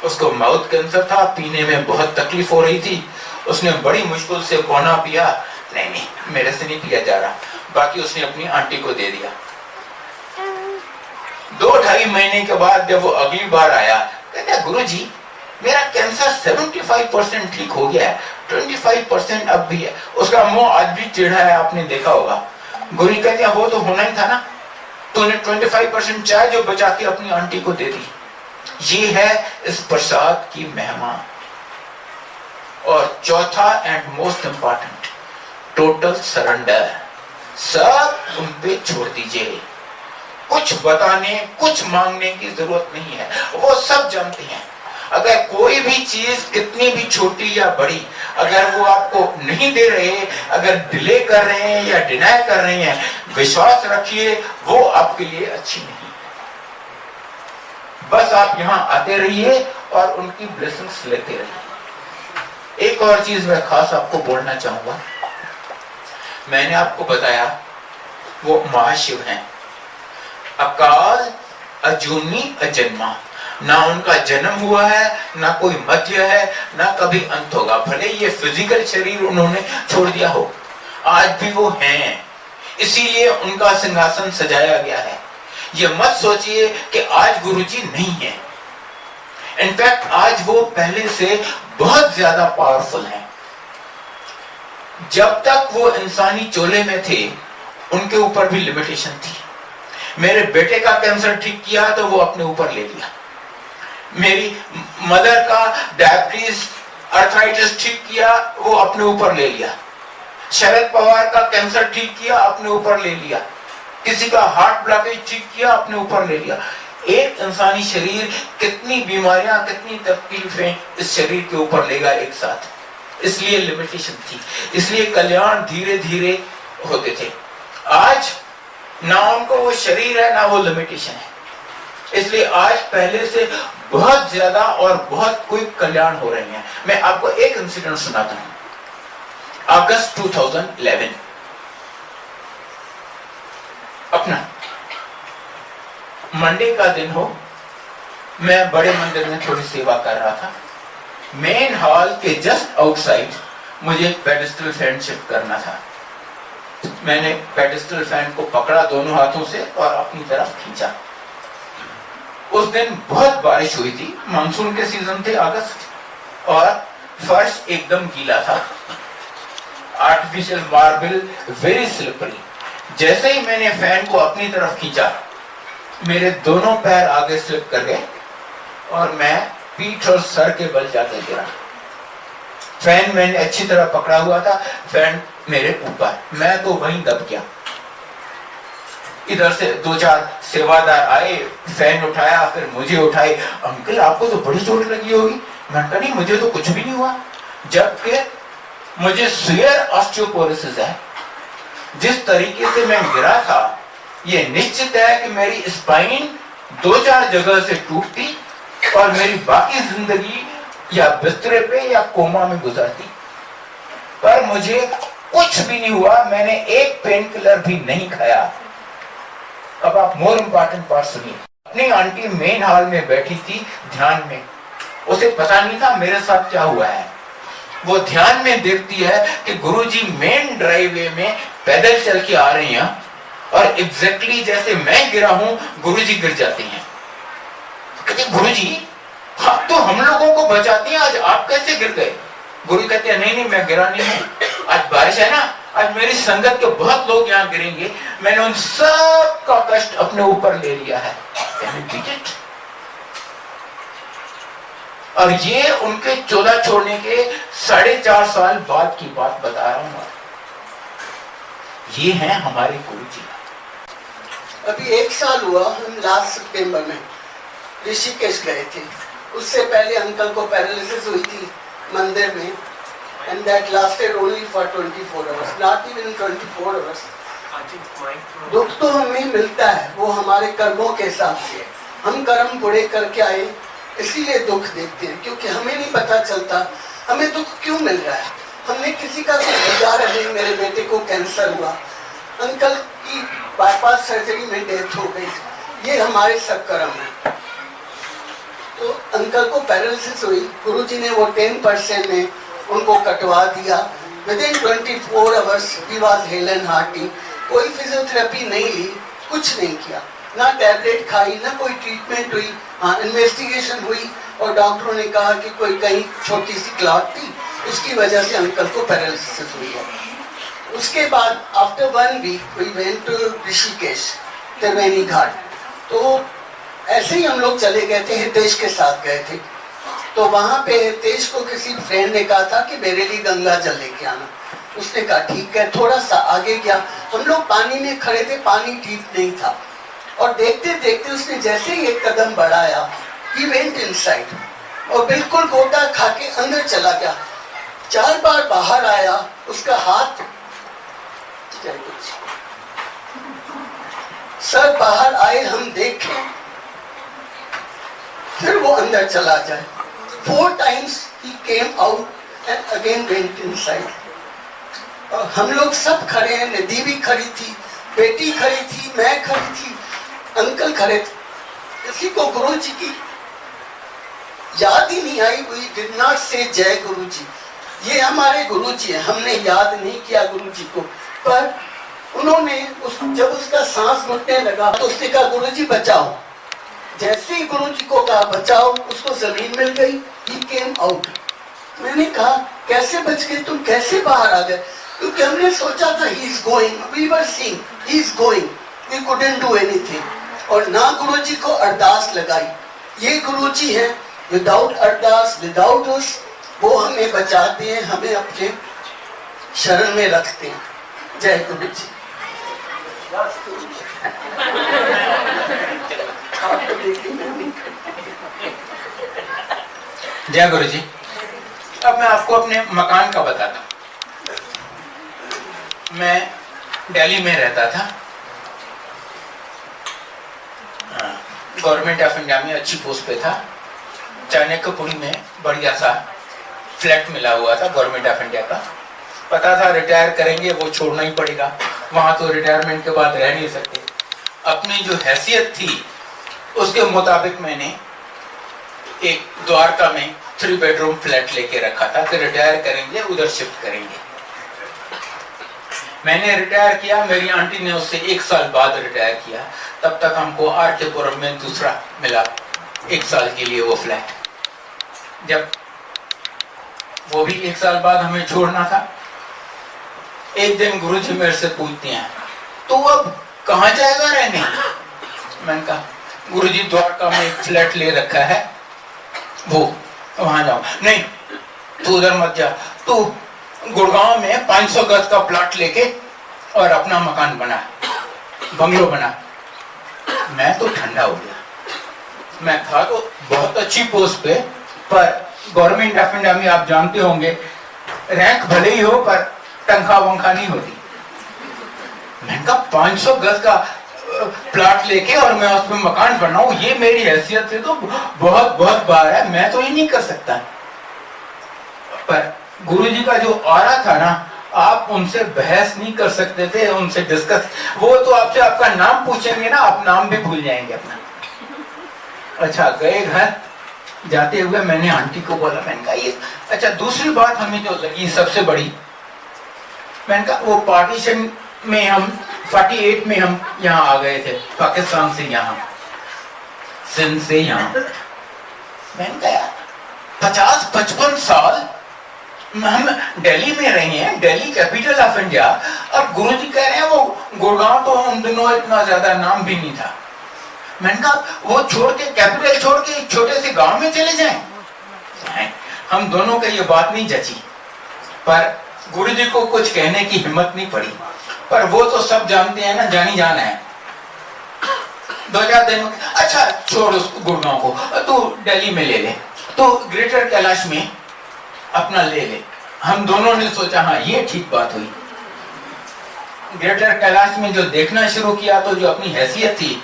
उसको माउथ कैंसर था, पीने में बहुत तकलीफ हो रही थी। उसने बड़ी मुश्किल से पौना पिया। नहीं, मेरे से नहीं पिया जा रहा। बाकी उसने अपनी आंटी को दे दिया। 2-2.5 महीने के बाद जब वो अगली बार आया, कहता गुरुजी मेरा कैंसर 75% ठीक हो गया है, 25% अब भी है। उसका मुंह आज भी टेढ़ा है, आपने देखा होगा। गुरुजी कहते हैं वो तो होना ही था ना, तूने 25% चाय जो बचा के अपनी आंटी को दे दी। ये है इस प्रसाद की महिमा। और चौथा and most important, total surrender. सब उन पे छोड़ दीजिए। कुछ बताने, कुछ मांगने की जरूरत नहीं है, वो सब जानते हैं। अगर कोई भी चीज कितनी भी छोटी या बड़ी, अगर वो आपको नहीं दे रहे, अगर डिले कर रहे हैं या डिनाई कर रहे हैं, विश्वास रखिए वो आपके लिए अच्छी नहीं। बस आप यहां आते रहिए और उनकी ब्लेसिंग्स लेते रहिए। एक और चीज मैं खास आपको बोलना चाहूंगा। मैंने आपको बताया वो महाशिव हैं, अकाल, अजूनी, अजन्मा। ना उनका जन्म हुआ है, ना कोई मध्य है, ना कभी अंत होगा। भले ये फिजिकल शरीर उन्होंने छोड़ दिया हो, आज भी वो हैं। इसीलिए उनका सिंहासन सजाया गया है। ये मत सोचिए कि आज गुरुजी नहीं है। इनफैक्ट आज वो पहले से बहुत ज्यादा पावरफुल हैं। जब तक वो इंसानी चोले में थे, उनके ऊपर भी लिमिटेशन थी। मेरे बेटे का कैंसर ठीक किया तो वो अपने ऊपर ले लिया। मेरी मदर का डायबिटीज, अर्थराइटिस ठीक किया, वो अपने ऊपर ले लिया। शरद पवार का कैंसर ठीक किया, अपने ऊपर ले लिया। किसी का हार्ट ब्लॉकेज ठीक किया, अपने ऊपर ले लिया। एक इंसानी शरीर कितनी बीमारियां, कितनी तकलीफें इस शरीर के ऊपर लेगा एक साथ। इसलिए लिमिटेशन थी, इसलिए कल्याण धीरे धीरे होते थे। आज ना उनको वो शरीर है, ना वो लिमिटेशन है। इसलिए आज पहले से बहुत ज्यादा और बहुत क्विक कल्याण हो रहे हैं। मैं आपको एक इंसिडेंट सुनाता हूं। अगस्त 2011 अपना मंडे का दिन हो, मैं बड़े मंदिर में थोड़ी सेवा कर रहा था। मेन हॉल के जस्ट आउटसाइड मुझे एक पेडिस्टल फैन शिफ्ट करना था। मैंने पेडिस्टल फैन को पकड़ा दोनों हाथों से और अपनी तरफ खींचा। उस दिन बहुत बारिश हुई थी, मानसून के सीजन थे, अगस्त, और फर्श एकदम गीला था। Artificial marble, very slippery. जैसे ही मैंने फैन को अपनी तरफ खींचा, मेरे दोनों पैर आगे स्लिप कर गए और मैं पीठ और सर के बल जाके गिरा। फैन मैंने अच्छी तरह पकड़ा हुआ था, फैन मेरे ऊपर, मैं तो वहीं दब गया। इधर से 2-4 सेवादार आए, फैन उठाया, फिर मुझे उठाए। अंकल आपको तो बड़ी चोट लगी होगी। मैंने कहा नहीं, मुझे तो कुछ भी नहीं हुआ। जबकि मुझे सुयर ऑस्टियोपोरोसिस है। जिस तरीके से मैं गिरा था, ये निश्चित है कि मेरी स्पाइन 2-4 जगह से टूटती और मेरी बाकी जिंदगी या बिस्तरे पे या कोमा में गुजरती। पर मुझे कुछ भी नहीं हुआ, मैंने एक पेन किलर भी नहीं खाया। अब आप मोर इंपॉर्टेंट पार्ट सुनिए। अपनी आंटी मेन हॉल में बैठी थी ध्यान में। उसे पता नहीं था मेरे साथ क्या हुआ है। वो ध्यान में देखती है कि गुरुजी मेन ड्राइववे में पैदल चल के आ रहे हैं और एग्जैक्टली जैसे मैं गिरा हूं, गुरुजी गिर जाते हैं। कहते गुरुजी आप तो हम लोगों को बचाते हैं, आज आप कैसे गिर गए? गुरु कहते हैं नहीं, मैं गिरा नहीं हूं। आज बारिश है ना, आज मेरी संगत के बहुत लोग यहाँ गिरेंगे, मैंने उन सब का कष्ट अपने ऊपर ले लिया है। और ये उनके 14 छोड़ने के 4.5 साल बाद की बात बता रहा हूं। ये हैं हमारे गुरु जी। अभी 1 साल हुआ, हम लास्ट सितंबर में ऋषिकेश गए थे। उससे पहले अंकल को पैरालिसिस हुई थी मंदिर में, and that lasted only for 24 hours, not even 24 hours. दुख तो हमें मिलता है, वो हमारे कर्मों के हिसाब से है। हम कर्म बुरे करके आए, इसीलिए दुख देखते हैं, क्योंकि हमें नहीं पता चलता हमें दुख क्यों मिल रहा है। हमने किसी का कुछ गुजारा नहीं, मेरे बेटे को कैंसर हुआ, अंकल की बाईपास सर्जरी में डेथ हो गई, ये हमारे सब कर्म है। तो अंकल को पैरालिसिस हुई, गुरुजी ने वो 10% में उनको कटवा दिया। Within 24 hours he was hello and hearty. कोई फिजियोथेरेपी नहीं ली, कुछ नहीं किया, ना टैबलेट खाई, ना कोई ट्रीटमेंट हुई। हाँ, इन्वेस्टिगेशन हुई और डॉक्टरों ने कहा कि कोई कहीं छोटी सी क्लॉट थी, उसकी वजह से अंकल को पैरालिसिस हुई है। उसके बाद after 1 week we went to Rishikesh, Triveni Ghat. तो ऐसे ही हम लोग चले गए थे, हितेश के साथ गए थे। तो वहां पे हितेश को किसी फ्रेंड ने कहा था कि मेरे लिए गंगा जल लेके आना। उसने कहा ठीक है। थोड़ा सा आगे गया, हम लोग पानी में खड़े थे, पानी ठीक नहीं था, और देखते देखते उसने जैसे ही एक कदम बढ़ाया, he went inside, और बिल्कुल गोता खा के अंदर चला गया। 4 बार बाहर आया, उसका हाथ सर बाहर आए, हम देखें, फिर वो अंदर चला जाए। 4 times he came out and again went inside. और हम लोग सब खड़े हैं, निधि भी खड़ी थी, बेटी खड़ी थी, मैं खड़ी थी, अंकल खड़े थे। किसी को गुरु जी की याद ही नहीं आई। वी डिड नॉट से जय गुरु जी। ये हमारे गुरु जी हैं, हमने याद नहीं किया गुरु जी को। पर उन्होंने जब उसका सांस घुटने लगा तो उसने कहा गुरु जी बचाओ। जैसे ही गुरु जी को कहा बचाओ, उसको जमीन मिल गई। He came out. मैंने कहा कैसे बच गए तुम, कैसे बाहर आ गए? क्योंकि हमने सोचा था he is going, we were seeing he is going, we couldn't do anything. और ना गुरु जी को अरदास लगाई। ये गुरु जी हैं, विदाउट अरदास, विदाउट उस, वो हमें बचाते हैं, हमें अपने शरण में रखते हैं। जय गुरु जी। जय गुरु जी। अब मैं आपको अपने मकान का बताता हूँ। मैं दिल्ली में रहता था, गवर्नमेंट ऑफ इंडिया में अच्छी पोस्ट पे था। चाणक्यपुरी में बढ़िया सा फ्लैट मिला हुआ था गवर्नमेंट ऑफ इंडिया का। पता था रिटायर करेंगे, वो छोड़ना ही पड़ेगा, वहां तो रिटायरमेंट के बाद रह नहीं सकते। अपनी जो हैसियत थी उसके मुताबिक मैंने एक द्वारका में 3 बेडरूम फ्लैट लेके रखा था कि रिटायर करेंगे उधर शिफ्ट करेंगे। मैंने रिटायर किया, मेरी आंटी ने उससे 1 साल बाद रिटायर किया। तब तक हमको आरकेपुरम में दूसरा मिला 1 साल के लिए वो फ्लैट। जब वो भी 1 साल बाद हमें छोड़ना था, एक दिन गुरुजी मेरे से पूछते हैं तो अब कहाँ जाएगा रहने? मैंने कहा गुरुजी द्वारका में एक फ्लैट ले रखा है, वो वहां जाओ। नहीं तू उधर मत जा, तू गुड़गांव में 500 गज का प्लॉट लेके और अपना मकान बना, बंगलो बना। मैं तो ठंडा हो गया। मैं था तो बहुत अच्छी पोस्ट पे, पर गवर्नमेंट ऑफ इंडिया में आप जानते होंगे रैंक भले ही हो पर तनख्वाह वंखा नहीं होती। मैंने कहा 500 गज का प्लॉट लेके और मैं उसमें मकान बनाऊं, ये मेरी हैसियत से तो बहुत बहुत बार है, मैं तो ये नहीं कर सकता। पर गुरुजी का जो ऑरा था ना, आप उनसे बहस नहीं कर सकते थे, उनसे डिस्कस। वो तो आपसे आपका नाम पूछेंगे ना, आप नाम भी भूल जाएंगे अपना। अच्छा, गए घर, जाते हुए मैंने आंटी को बोला, मैंने कहा ये अच्छा। दूसरी बात हमें जो लगी सबसे बड़ी, मैंने कहा वो पार्टीशन में हम 48 में हम यहाँ आ गए थे, पाकिस्तान से यहाँ, सिंध से यहाँ। मैंने कहा 50-55 साल हम दिल्ली में रहे हैं, दिल्ली कैपिटल ऑफ इंडिया। अब गुरुजी कह रहे हैं वो गुड़गांव तो उन दिनों इतना ज्यादा नाम भी नहीं था। मैंने कहा वो छोड़ के, कैपिटल छोड़ के छोटे से गांव में चले जाएं, हम दोनों का ये बात नहीं जची, पर गुरुजी को कुछ कहने की हिम्मत नहीं पड़ी। पर वो तो सब जानते हैं ना, जानी जाना है। 2-4 दिन में, अच्छा छोड़ उस गुड़गांव को, तू दिल्ली में ले ले, तो ग्रेटर कैलाश में अपना ले ले। हम दोनों ने सोचा हाँ ये ठीक बात हुई। ग्रेटर कैलाश में जो देखना शुरू किया तो जो अपनी हैसियत थी,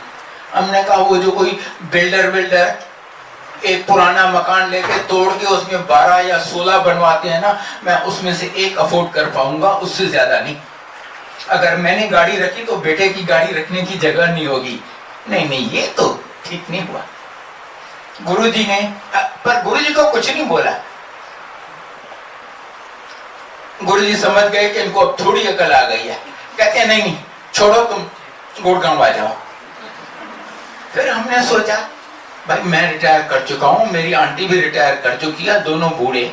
हमने कहा वो जो कोई बिल्डर एक पुराना मकान लेके तोड़ के उसमें 12 या 16 बनवाते हैं ना, मैं उसमें से एक अफोर्ड कर पाऊंगा, उससे ज्यादा नहीं। अगर मैंने गाड़ी रखी तो बेटे की गाड़ी रखने की जगह नहीं होगी। नहीं ये तो ठीक नहीं हुआ। गुरुजी ने, पर गुरुजी को कुछ नहीं बोला। गुरुजी समझ गए कि इनको अब थोड़ी अकल आ गई है। कहते हैं नहीं छोड़ो, तुम गुड़गांव आ जाओ। फिर हमने सोचा भाई मैं रिटायर कर चुका हूं, मेरी आंटी भी रिटायर कर चुकी है, दोनों बूढ़े,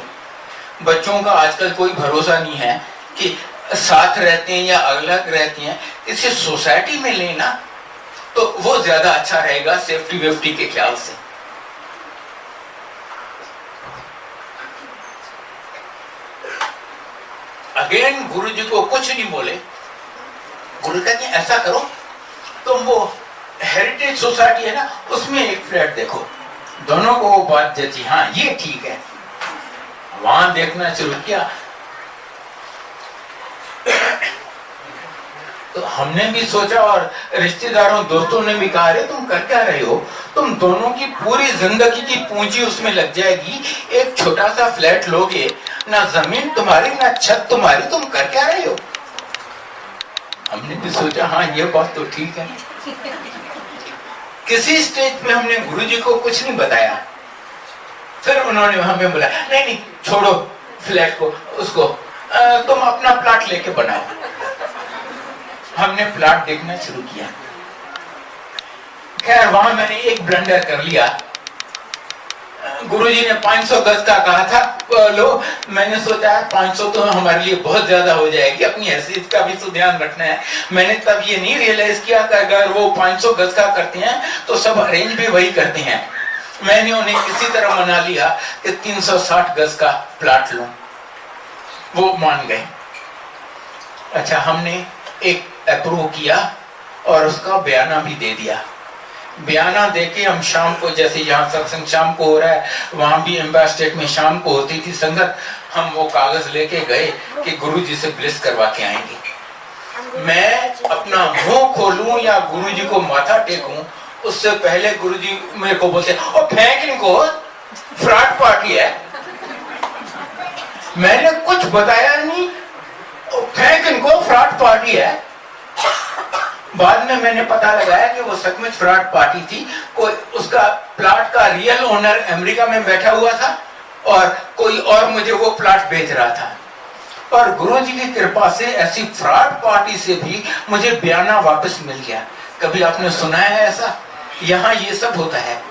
बच्चों का आजकल कोई भरोसा नहीं है कि साथ रहते हैं या अलग रहते हैं। इसे सोसाइटी में लेना तो वो ज्यादा अच्छा रहेगा सेफ्टी वेफ्टी के ख्याल से। अगेन गुरुजी को कुछ नहीं बोले। गुरु कहते ऐसा करो, तुम वो हेरिटेज सोसाइटी है ना, उसमें एक फ्लैट देखो। दोनों को वो बात जची, हाँ ये ठीक है। वहां देखना शुरू किया तो हमने भी सोचा और रिश्तेदारों दोस्तों ने भी कहा, अरे तुम कर क्या रहे हो, तुम दोनों की पूरी जिंदगी की पूंजी उसमें लग जाएगी, एक छोटा सा फ्लैट लोगे, ना जमीन तुम्हारी ना छत तुम्हारी, तुम कर क्या रहे हो। हमने भी सोचा हाँ ये बात तो ठीक है। किसी स्टेज पे हमने गुरुजी को कुछ नहीं बताया। फिर उन्होंने हमें बोला नहीं छोड़ो फ्लैट को, उसको तुम अपना प्लाट लेके बनाओ। हमने प्लाट देखना शुरू किया। खैर वहां मैंने एक ब्लंडर कर लिया। गुरुजी ने 500 गज का कहा था लो, मैंने सोचा 500 तो हमारे लिए बहुत ज्यादा हो जाएगी, अपनी हैसियत का भी तो ध्यान रखना है। मैंने तब ये नहीं रियलाइज किया कि अगर वो 500 गज का करते हैं तो सब अरेंज भी वही करते हैं। मैंने उन्हें किसी तरह मना लिया कि 360 गज का प्लाट लो, वो मान गए। अच्छा हमने एक अप्रूव किया और उसका बयाना भी दे दिया। बयाना देके हम शाम को, जैसे यहाँ सत्संग शाम को हो रहा है, वहां भी एम्बायर स्टेट में शाम को होती थी संगत, हम वो कागज लेके गए कि गुरुजी से ब्लेस करवा के आएंगे। मैं अपना मुंह खोलूं या गुरुजी को माथा टेकूं, उससे पहले गुरुजी मेरे को बोलते और फेंक इनको, फ्रॉड पार्टी है। मैंने कुछ बताया नहीं, फेंक इनको, फ्रॉड पार्टी है। बाद में मैंने पता लगाया कि वो सचमुच फ्रॉड पार्टी थी। कोई उसका प्लाट का रियल ओनर अमेरिका में बैठा हुआ था और कोई और मुझे वो प्लाट बेच रहा था। और गुरुजी की कृपा से ऐसी फ्रॉड पार्टी से भी मुझे बयाना वापस मिल गया। कभी आपने सुना है ऐसा? यहाँ ये सब होता है।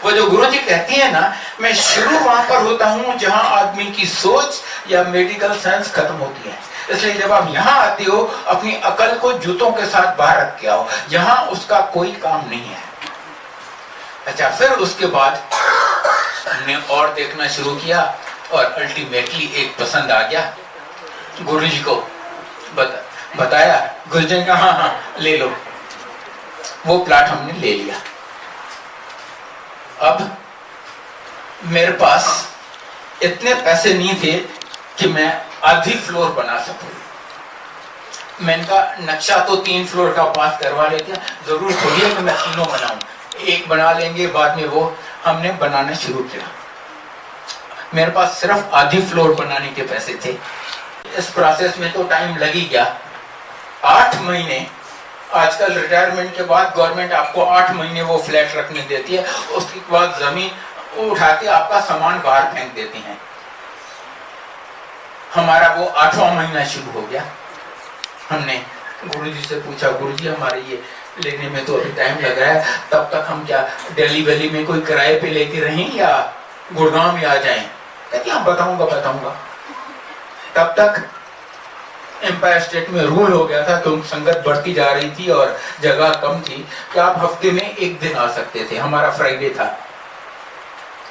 वो जो गुरुजी कहती है ना, मैं शुरू वहां पर होता हूँ जहां आदमी की सोच या मेडिकल साइंस खत्म होती है। इसलिए जब आप यहाँ आते हो अपनी अकल को जूतों के साथ बाहर रख के आओ, यहाँ उसका कोई काम नहीं है। अच्छा फिर उसके बाद हमने और देखना शुरू किया और अल्टीमेटली एक पसंद आ गया। गुरुजी को बताया, गुरुजी ने कहा हाँ ले लो। वो प्लाट हमने ले लिया। अब मेरे पास इतने पैसे नहीं थे कि मैं आधी फ्लोर बना सकूं। मैंने कहा नक्शा तो 3 फ्लोर का पास करवा लेते हैं, जरूर थोड़ी है कि मैं तीनों बनाऊं, एक बना लेंगे बाद में। वो हमने बनाना शुरू किया। मेरे पास सिर्फ आधी फ्लोर बनाने के पैसे थे। इस प्रोसेस में तो टाइम लग ही गया। 8 महीने, आजकल रिटायरमेंट के बाद गवर्नमेंट आपको 8 महीने वो फ्लैट रखने देती है, उसके बाद जमीन उठा के आपका सामान बाहर फेंक देती हैं। हमारा वो 8वां महीना शुरू हो गया। हमने गुरुजी से पूछा, गुरुजी हमारे ये लेने में तो अभी टाइम लगा है, तब तक हम क्या दिल्ली वैली में कोई किराए पे लेके रहें या गुड़गांव में आ जाएं? कहते हैं बताऊंगा। तब तक एम्पायर स्टेट में रूल हो गया था, तो संगत बढ़ती जा रही थी और जगह कम थी कि आप हफ्ते में 1 दिन आ सकते थे। हमारा फ्राइडे था।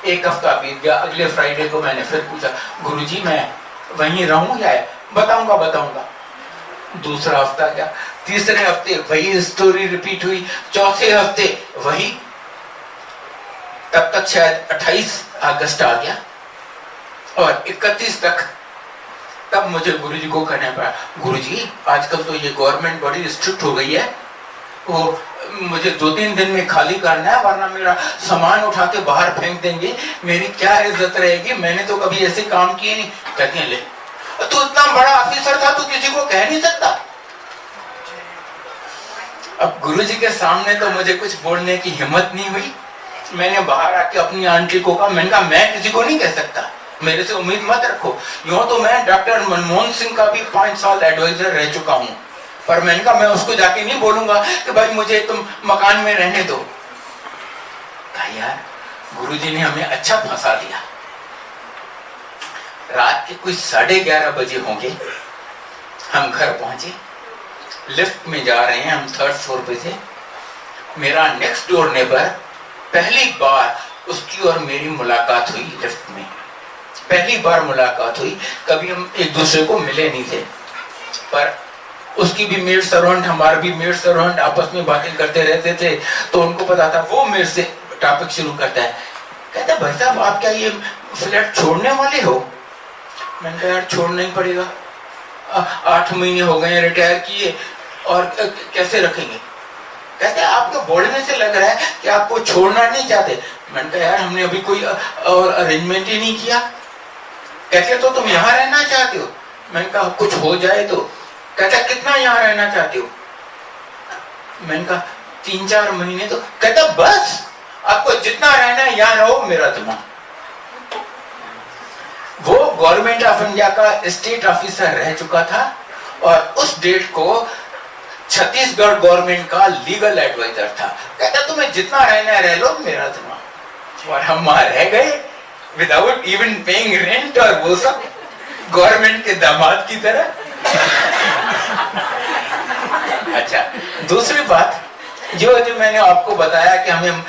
एक हफ्ता बीत गया। अगले फ्राइडे को मैंने फिर पूछा, गुरुजी मैं वहीं रहूं या बताऊंगा। दूसरा हफ्ता गया, तीसरे हफ्ते वही स्टोरी रिपीट हुई, चौथे हफ्ते वही। तब तक शायद 28 अगस्त आ गया और 31 तक। तब मुझे गुरुजी को कहना पड़ा, गुरुजी आजकल तो ये गवर्नमेंट बड़ी स्ट्रिक्ट हो गई है, वो मुझे 2-3 दिन में खाली करना है, वरना मेरा सामान उठा के बाहर फेंक देंगे, मेरी क्या इज्जत रहेगी, मैंने तो कभी ऐसे काम किए नहीं। कहते हैं, ले तू इतना बड़ा ऑफिसर था, तू किसी को कह नहीं सकता। अब गुरुजी के सामने तो मुझे कुछ बोलने की हिम्मत नहीं हुई। मैंने बाहर आके अपनी आंटी को कहा, मैंने कहा मैं किसी को नहीं कह सकता, मेरे से उम्मीद मत रखो। यूं तो मैं डॉक्टर मनमोहन सिंह का भी 5 साल एडवाइजर रह चुका हूं, पर मैंने कहा मैं उसको जाके नहीं बोलूंगा कि भाई मुझे तुम मकान में रहने दो। कहा यार गुरुजी ने हमें अच्छा फंसा दिया। रात के कुछ 11:30 बजे होंगे, हम घर पहुंचे, लिफ्ट में जा रहे हैं, हम 3rd फ्लोर पे थे। मेरा नेक्स्ट डोर नेबर, पहली बार उसकी और मेरी मुलाकात हुई लिफ्ट में, पहली बार मुलाकात हुई। कभी हम एक दूसरे को मिले नहीं थे, पर उसकी भी मेड सर्वेंट, हमारा भी मेड सर्वेंट, आपस में बातें करते रहते थे, तो उनको पता था। वो मेरे से टॉपिक शुरू करता है, कहता है भाई साहब आप क्या ये फ्लैट छोड़ने वाले हो? मैंने कहा यार छोड़ना ही पड़ेगा, 8 महीने हो गए रिटायर किए और कैसे रखेंगे? कहते हैं आपको बोलने से लग रहा है कि आपको छोड़ना नहीं चाहते। मैंने कहा यार हमने अभी कोई और अरेंजमेंट ही नहीं किया। कहते तो तुम यहाँ रहना चाहते हो? मैंने कहा कुछ हो जाए तो। कहता कितना यहाँ रहना चाहते हो? मैंने कहा 3-4 महीने। तो कहता बस आपको जितना रहना है यहाँ रहो, मेरा जुम्मा। वो गवर्नमेंट ऑफ इंडिया का स्टेट ऑफिसर रह चुका था और उस डेट को छत्तीसगढ़ गवर्नमेंट का लीगल एडवाइजर था। कहता तुम्हें जितना रहना है रह लो, मेरा जुम्मा। और हम वहां रह गए विदाउट इवन पेइंग रेंट, और वो सब गवर्नमेंट के दामाद की तरह। अच्छा, दूसरी बात जो मैंने आपको बताया कि हमें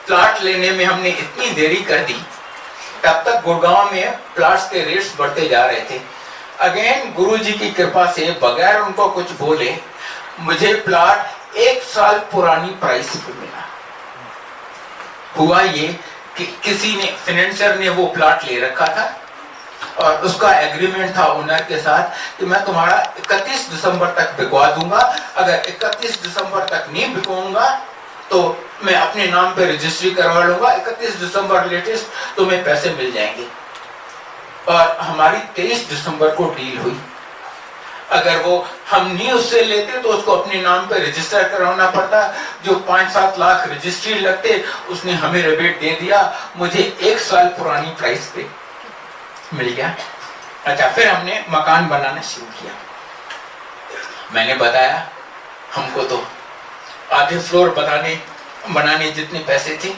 प्लाट लेने में हमने इतनी देरी कर दी, तब तक गुड़गांव में प्लाट्स के रेट्स बढ़ते जा रहे थे। अगेन गुरुजी की कृपा से बगैर उनको कुछ बोले मुझे प्लाट 1 साल पुरानी प्राइस पे मिला। हुआ ये कि किसी ने, फाइनेंसर ने वो प्लाट ले रखा था और उसका एग्रीमेंट था ओनर के साथ कि मैं तुम्हारा 31 दिसंबर तक बिकवा दूंगा, अगर 31 दिसंबर तक नहीं बिकवाऊंगा तो मैं अपने नाम पे रजिस्ट्री करवा लूंगा, 31 दिसंबर लेटेस्ट तुम्हें पैसे मिल जाएंगे। और हमारी 23 दिसंबर को डील हुई। अगर वो हम नहीं उससे लेते तो उसको अपने नाम पे रजिस्टर करवाना पड़ता, जो 5-7 लाख रजिस्ट्री लगते, उसने हमें रिबेट दे दिया, मुझे 1 साल पुरानी प्राइस पे मिल गया। अच्छा, फिर हमने मकान बनाना शुरू किया। मैंने बताया हमको तो आधे फ्लोर बनाने जितने पैसे थे।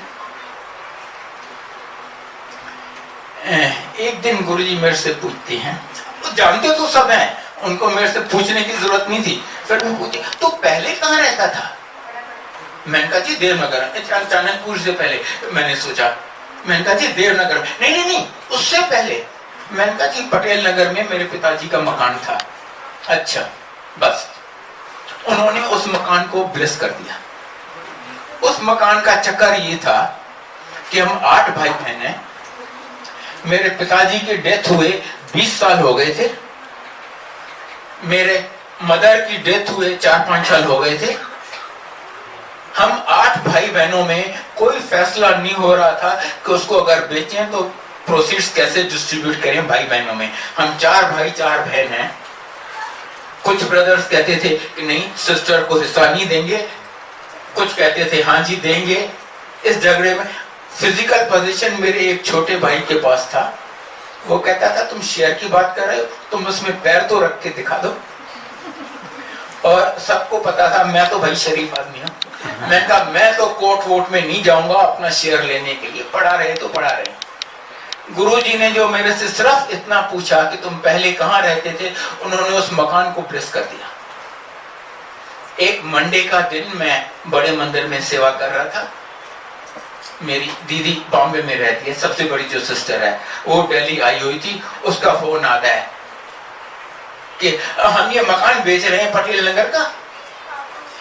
एक दिन गुरुजी मेरे से पूछते हैं, वो जानते तो सब हैं, उनको मेरे से पूछने की जरूरत नहीं थी। फिर वो पूछते तो पहले कहाँ रहता था? मैंने कहा जी देवनगर। चाणक्यपुर से पहले। मैंने सोचा, मैंने कहा जी देवनगर। नहीं, उससे पहले। मैंने कहा जी पटेल नगर में मेरे पिताजी का मकान था। अच्छा, बस उन्होंने उस मकान को ब्लेस कर दिया। उस मकान का चक्कर ये था कि हम 8 भाई बहन हैं। मेरे पिताजी की डेथ हुए 20 साल हो गए थे, मेरे मदर की डेथ हुए 4-5 साल हो गए थे। हम 8 भाई बहनों में कोई फैसला नहीं हो रहा था कि उसको अगर बेचें तो प्रोसीड्स कैसे डिस्ट्रीब्यूट करें भाई बहनों में। हम 4 भाई 4 बहन हैं। कुछ ब्रदर्स कहते थे कि नहीं सिस्टर को हिस्सा नहीं देंगे, कुछ कहते थे हाँ जी देंगे। इस झगड़े में फिजिकल पोजीशन मेरे एक छोटे भाई के पास था। वो कहता था तुम शेयर की बात कर रहे हो, तुम उसमें पैर तो रख के दिखा दो। और सबको पता था मैं तो भाई शरीफ आदमी हूँ। मैंने कहा मैं तो कोर्ट वोट में नहीं जाऊंगा अपना शेयर लेने के लिए, पढ़ा रहे तो पढ़ा रहे। गुरुजी ने जो मेरे से सिर्फ इतना पूछा कि तुम पहले कहाँ रहते थे, उन्होंने उस मकान को ब्लेस कर दिया। एक मंडे का दिन मैं बड़े मंदिर में सेवा कर रहा था। मेरी दीदी बॉम्बे में रहती है, सबसे बड़ी जो सिस्टर है वो दिल्ली आई हुई थी, उसका फोन आता है कि हम ये मकान बेच रहे हैं पटेल नगर का।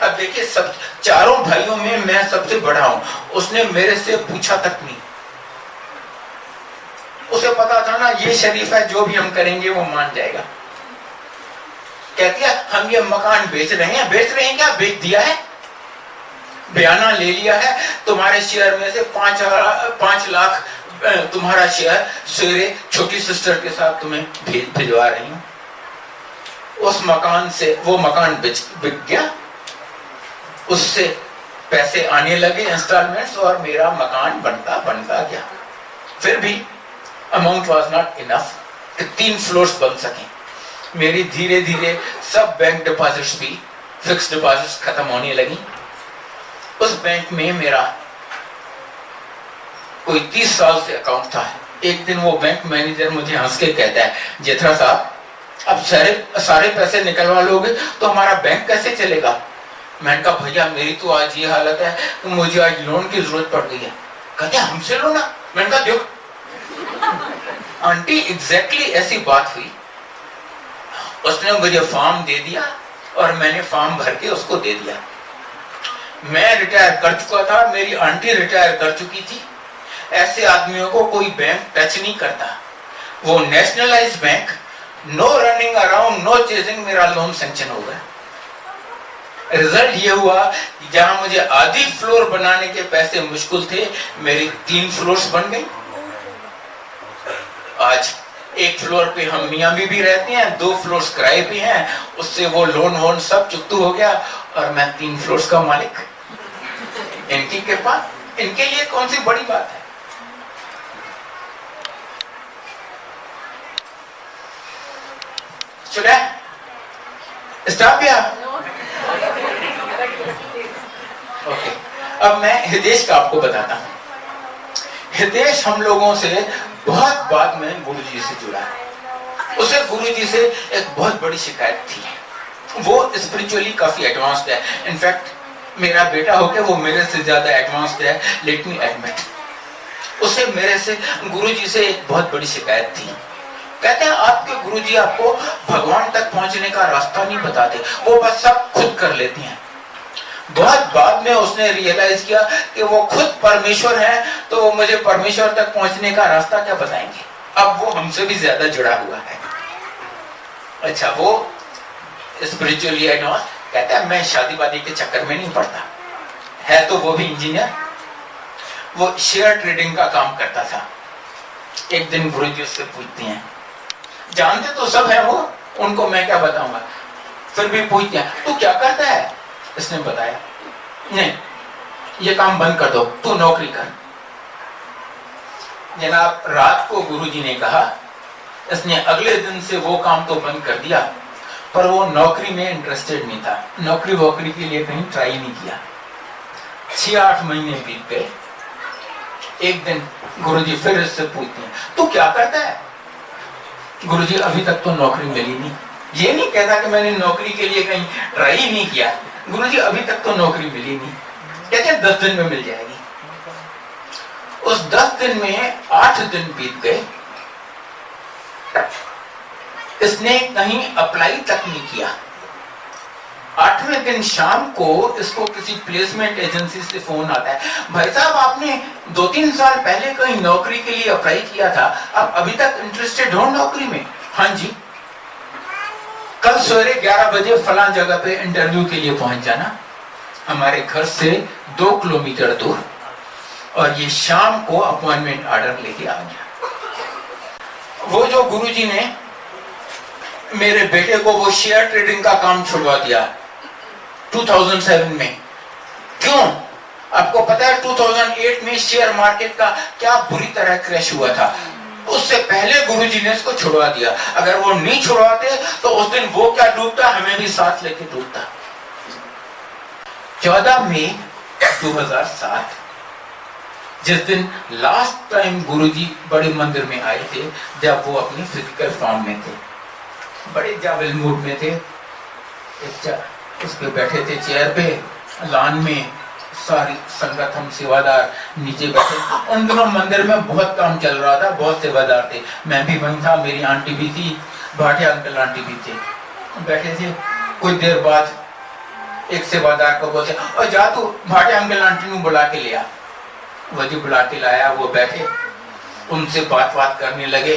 अब देखिए, सब चारों भाइयों में मैं सबसे बड़ा हूं, उसने मेरे से पूछा तक नहीं। उसे पता था ना ये शरीफ है, जो भी हम करेंगे वो मान जाएगा। कहती है हम ये मकान बेच रहे हैं। बेच रहे हैं क्या? बेच दिया है, बयाना ले लिया है, तुम्हारे शेयर में से 5 लाख तुम्हारा शेयर सवेरे छोटी सिस्टर के साथ तुम्हें भिजवा रही हूं। उस मकान से वो मकान बिक गया, उससे पैसे आने लगे इंस्टॉलमेंट्स, और मेरा मकान बनता गया। फिर भी अमाउंट वाज नॉट इनफ कि 3 फ्लोर्स बन सके। मेरी धीरे धीरे सब बैंक डिपॉजिट्स भी, फिक्स डिपॉजिट्स खत्म होने लगी। उस बैंक में मेरा कोई 30 साल से अकाउंट था। एक दिन वो बैंक मैनेजर मुझे हंस के कहता है, जेठरा साहब अब सारे पैसे निकलवा लोगे तो हमारा बैंक कैसे चलेगा? मैंने कहा भैया मेरी तो आज ये हालत है, मुझे आज लोन की जरूरत पड़ गई है। कहते हमसे लो ना। मैंने कहा देखो आंटी, एग्जैक्टली ऐसी बात हुई। उसने मुझे फॉर्म दे दिया और मैंने फॉर्म भर के उसको दे दिया। मैं रिटायर कर चुका था, मेरी आंटी रिटायर कर चुकी थी। ऐसे आदमियों को कोई बैंक टच नहीं करता। वो nationalised bank, no running around, no chasing, मेरा लोन सैंक्शन हो गया। रिजल्ट ये हुआ कि जहां मुझे आधी फ्लोर बनाने के पैसे मुश्किल थे, मेरी 3 फ्लोर्स बन गई। आज 1 फ्लोर पे हम मियां बीवी रहते हैं, 2 फ्लोर्स किराए पे हैं, उससे वो लोन वोन सब चुकतू हो गया और मैं 3 फ्लोर्स का मालिक। इनकी कृपा, इनके लिए कौन सी बड़ी बात है। सुना स्टॉप या ओके। अब मैं हितेश का आपको बताता हूं। हितेश हम लोगों से बहुत बाद में गुरुजी से जुड़ा है। उसे गुरुजी से एक बहुत बड़ी शिकायत थी। वो स्पिरिचुअली काफी एडवांस्ड है। इनफैक्ट मेरा बेटा होके वो मेरे से ज्यादा एडवांस्ड है, लेट मी एडमिट। उसे मेरे से गुरुजी से एक बहुत बड़ी शिकायत थी। कहते हैं आपके गुरुजी आपको भगवान तक पहुंचने का रास्ता नहीं बताते, वो बस सब खुद कर लेते हैं। बहुत बाद में उसने रियलाइज किया कि वो खुद परमेश्वर है, तो वो मुझे परमेश्वर तक पहुंचने का रास्ता क्या बताएंगे। अब वो हमसे भी ज्यादा जुड़ा हुआ है। अच्छा, वो स्पिरिचुअली एडवांस। कहता है मैं शादी वादी के चक्कर में नहीं पड़ता। है तो वो भी इंजीनियर, वो शेयर ट्रेडिंग का काम करता था। एक दिन गुरुजी उससे पूछते हैं, जानते तो सब है वो, उनको मैं क्या बताऊंगा, फिर भी पूछते हैं तू क्या करता है। इसने बताया नहीं, ये काम बंद कर दो, तू नौकरी कर। जनाब, रात को गुरुजी ने कहा, इसने अगले दिन से वो काम तो बंद कर दिया, पर वो नौकरी में इंटरेस्टेड नहीं था। नौकरी वोकरी के लिए कहीं ट्राई नहीं किया। 6-8 महीने बीत गए। एक दिन गुरुजी फिर इससे पूछते हैं तू क्या करता है। गुरुजी अभी तक तो नौकरी मिली नहीं। ये नहीं कहता कि मैंने नौकरी के लिए कहीं ट्राई ही नहीं किया। गुरुजी अभी तक तो नौकरी मिली नहीं। कहते हैं 10 दिन में मिल जाएगी। उस 10 दिन में 8 दिन बीत गए। इसने कहीं अप्लाई तक नहीं किया। 8वें दिन शाम को इसको किसी प्लेसमेंट एजेंसी से फोन आता है, भाई साहब आपने 2-3 साल पहले कहीं नौकरी के लिए अप्लाई किया था, आप अभी तक इंटरेस्टेड हो नौकरी में। हाँ जी, कल सवेरे 11 बजे फलां जगह पे इंटरव्यू के लिए पहुंच जाना, हमारे घर से 2 किलोमीटर दूर, और ये शाम को अपॉइंटमेंट ऑर्डर लेके आ गया। वो जो गुरुजी ने मेरे बेटे को वो शेयर ट्रेडिंग का काम छुड़वा दिया 2007 में। क्यों? आपको पता है 2008 में शेयर मार्केट का क्या बुरी तरह क्रैश हुआ था। उससे पहले गुरुजी ने इसको छुड़वा दिया। अगर वो नहीं छुड़वाते तो उस दिन वो क्या डूबता, हमें भी साथ लेके डूबता। 14 मई 2007 जिस दिन लास्ट टाइम गुरुजी बड़े मंदिर में आए थे, जब वो अपनी फिजिकल फॉर्म में थे, बड़े जावेल मूड में थे। उस पे बैठे थे चेयर पे, लॉन में, सारी संगत हम सेवादार नीचे बैठे। उन दिनों मंदिर में बहुत काम चल रहा था, बहुत सेवादार थे, मैं भी वहीं था, मेरी आंटी भी थी, भाटिया अंकल आंटी भी थे, बैठे थे। कुछ देर बाद एक सेवादार को बोलते, और जा तू भाटिया अंकल आंटी को बुला के ले आ। वो जो बुला के लाया, वो बैठे, उनसे बात करने लगे।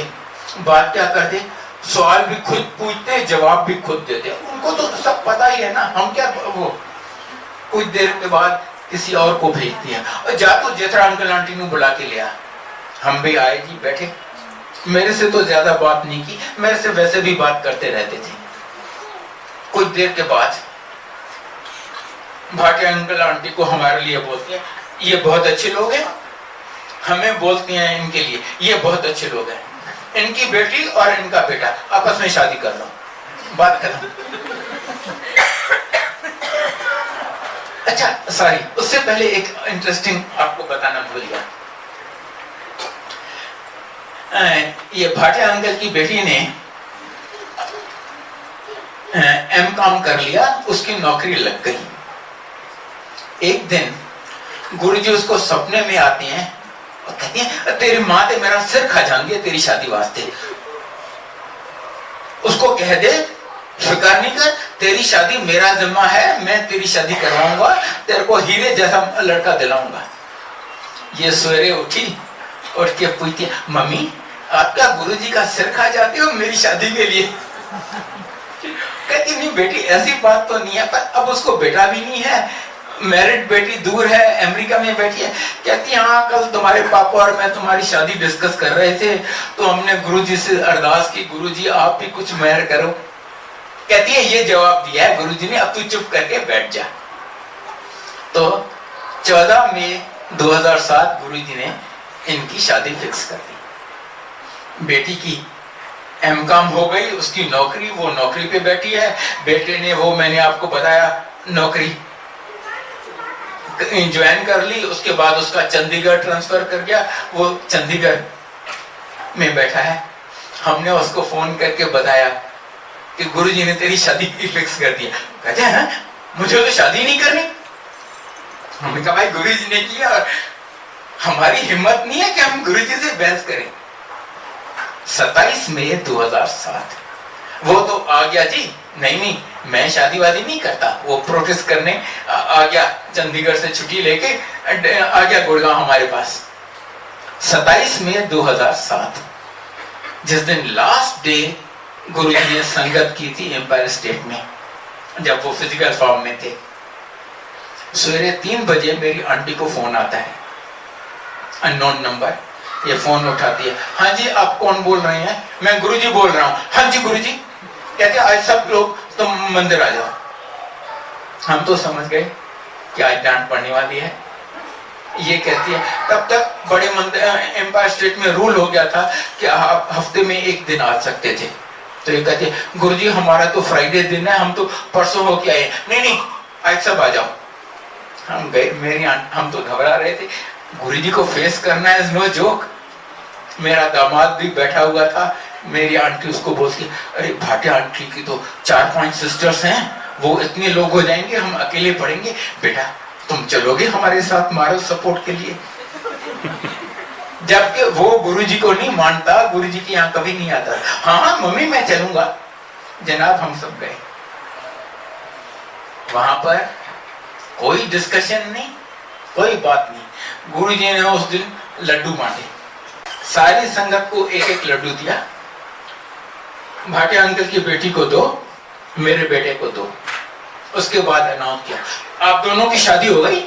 बात क्या करते, सवाल भी खुद पूछते, जवाब भी खुद देते, उनको तो सब पता ही है ना, हम क्या। वो कुछ देर के बाद किसी और को भेजती है, और जा तो जेठा अंकल आंटी को बुला के ले आ। हम भी आए जी, बैठे। मेरे से तो ज्यादा बात नहीं की, मेरे से वैसे भी बात करते रहते थे। कुछ देर के बाद भाटिया अंकल आंटी को हमारे लिए बोलती है, ये बहुत अच्छे लोग हैं। हमें बोलती हैं इनके लिए, ये बहुत अच्छे लोग हैं, इनकी बेटी और इनका बेटा आपस में शादी कर लो, बात खत्म। अच्छा सॉरी, उससे पहले एक इंटरेस्टिंग आपको बताना भूल गया। ये भाटिया अंकल की बेटी ने M.Com कर लिया, उसकी नौकरी लग गई। एक दिन गुरुजी उसको सपने में आते हैं और कहती हैं, तेरी माँ ते मेरा सिर खा जाएंगे तेरी शादी वास्ते। उसको कह दे, फिक्र नहीं कर, तेरी शादी मेरा जिम्मा है, मैं तेरी शादी करवाऊंगा, तेरे को हीरे जैसा लड़का दिलाऊंगा। ये सवेरे उठी, उठ के पूछती, मम्मी आपका गुरुजी का सिर खा जाती हो मेरी शादी के लिए? कहती नहीं बेटी, ऐसी बात तो नहीं है, पर अब उसको बेटा भी नहीं है, मैरिड बेटी दूर है, अमेरिका में बैठी है। कहती हाँ, कल तुम्हारे पापा और मैं तुम्हारी शादी डिस्कस कर रहे थे, तो हमने गुरुजी से अरदास की, गुरुजी आप भी कुछ मेहर करो। कहती है ये जवाब दिया है गुरुजी ने, अब तू चुप करके बैठ जा। तो 14 मई 2007 गुरुजी ने इनकी शादी फिक्स कर दी। बेटी की M.Com हो गई, उसकी नौकरी, वो नौकरी पे बैठी है। बेटे ने वो मैंने आपको बताया नौकरी ज्वाइन कर ली, उसके बाद उसका चंडीगढ़ ट्रांसफर कर गया, वो चंडीगढ़ में बैठा है। हमने उसको फोन करके बताया कि गुरुजी ने तेरी शादी फिक्स कर दिया। कहते हैं मुझे तो शादी नहीं करनी। हमने कहा भाई गुरुजी ने किया और हमारी हिम्मत नहीं है कि हम गुरुजी से बहस करें। 27 मई 2007 वो तो आ गया जी, नहीं मैं शादी वादी नहीं करता। वो प्रोटेस्ट करने आ गया, चंडीगढ़ से छुट्टी लेके आ गया गुड़गांव हमारे पास। 27 मई 2007 जिस दिन लास्ट डे गुरुजी ने संगत की थी एम्पायर स्टेट में, जब वो फिजिकल फॉर्म में थे। सवेरे 3 बजे मेरी आंटी को फोन आता है, अननोन नंबर। ये फोन उठाती है, हाँ जी आप कौन बोल रहे हैं? मैं गुरुजी बोल रहा हूँ। हाँ जी गुरुजी। कहते आज सब लोग तुम मंदिर आ जाओ। हम तो समझ गए कि आज डांट पड़ने वाली है। ये कहती है, तब तक बड़े मंदिर एम्पायर स्टेट में रूल हो गया था कि आप हफ्ते में 1 दिन आ सकते थे। तो ये कहती है गुरुजी हमारा तो फ्राइडे दिन है, हम तो परसों होके आए। नहीं आज सब आ जाओ। हम गए, हम तो घबरा रहे थे, गुरुजी को फेस करना है, नो जोक। मेरा दामाद भी बैठा हुआ था। मेरी आंटी उसको बोलती, अरे भाटिया आंटी की तो 4-5 सिस्टर्स हैं, वो इतने लोग हो जाएंगे, हम अकेले पड़ेंगे। बेटा तुम चलोगे हमारे साथ मॉरल सपोर्ट के लिए? जबकि वो गुरुजी को नहीं मानता, गुरुजी के यहाँ कभी नहीं आता। हाँ मम्मी मैं चलूंगा। जनाब हम सब गए। वहां पर कोई डिस्कशन नहीं, कोई बात नहीं। गुरुजी ने उस दिन लड्डू बांटे, सारी संगत को 1-1 लड्डू दिया। भाटिया अंकल की बेटी को 2, मेरे बेटे को 2। उसके बाद अनाउंस किया, आप दोनों की शादी हो गई।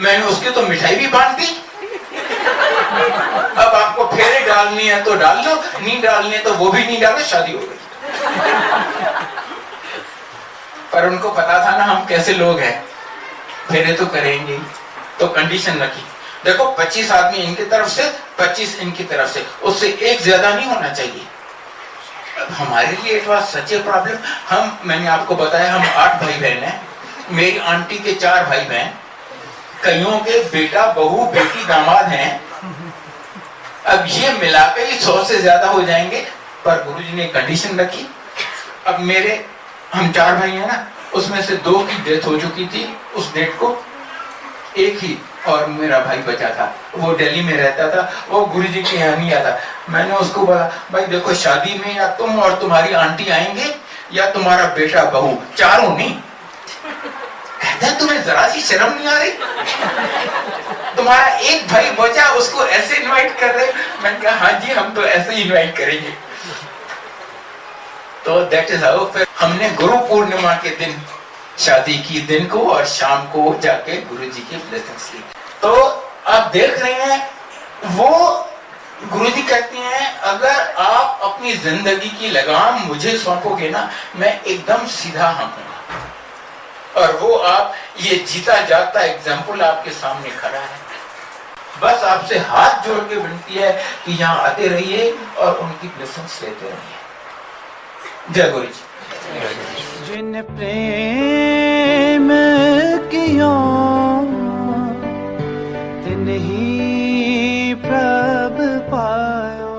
मैंने उसकी तो मिठाई भी बांट दी। अब आपको फेरे डालनी है तो डाल लो, नहीं डालनी है तो वो भी नहीं डालो, शादी हो गई। पर उनको पता था ना हम कैसे लोग हैं, फेरे तो करेंगे। तो कंडीशन रखी, देखो 25 आदमी इनकी तरफ से, 25 इनकी तरफ से, उससे एक ज्यादा नहीं होना चाहिए। अब हमारे लिए it was such a problem. मैंने आपको बताया हम 8 भाई बहन हैं। मेरी आंटी के 4 भाई बहन, कईयों के बेटा बहू बेटी दामाद हैं। अब ये मिलाकर ही 100 से ज्यादा हो जाएंगे। पर गुरुजी ने कंडीशन रखी। अब हम 4 भाई हैं ना, उसमें से 2 की डेथ हो चुकी थी उस डेट को। एक ही और मेरा भाई बचा था, वो दिल्ली में रहता था, वो गुरुजी के यहाँ नहीं आता। मैंने उसको बोला भाई देखो शादी में या तुम और तुम्हारी आंटी आएंगे या तुम्हारा बेटा बहू, चारों नहीं। कहता है तुम्हें जरा सी शर्म नहीं आ रही, तुम्हारा एक भाई बचा उसको ऐसे इनवाइट कर रहे। मैंने कहा हाँ जी हम तो ऐसे ही इनवाइट करेंगे। तो दैट इज हाउ। फिर हमने गुरु पूर्णिमा के दिन शादी की, दिन को और शाम को जाके गुरुजी की ब्लेसिंग्स ली। तो आप देख रहे हैं वो गुरुजी कहते हैं अगर आप अपनी जिंदगी की लगाम मुझे सौंपोगे ना, मैं एकदम सीधा हूं। और वो आप ये जीता जागता एग्जाम्पल आपके सामने खड़ा है। बस आपसे हाथ जोड़ के विनती है कि यहाँ आते रहिए और उनकी ब्लेसिंग्स लेते रहिए। जय गुरु जी। जिन प्रेम कियो तिन ही प्रभ पायो।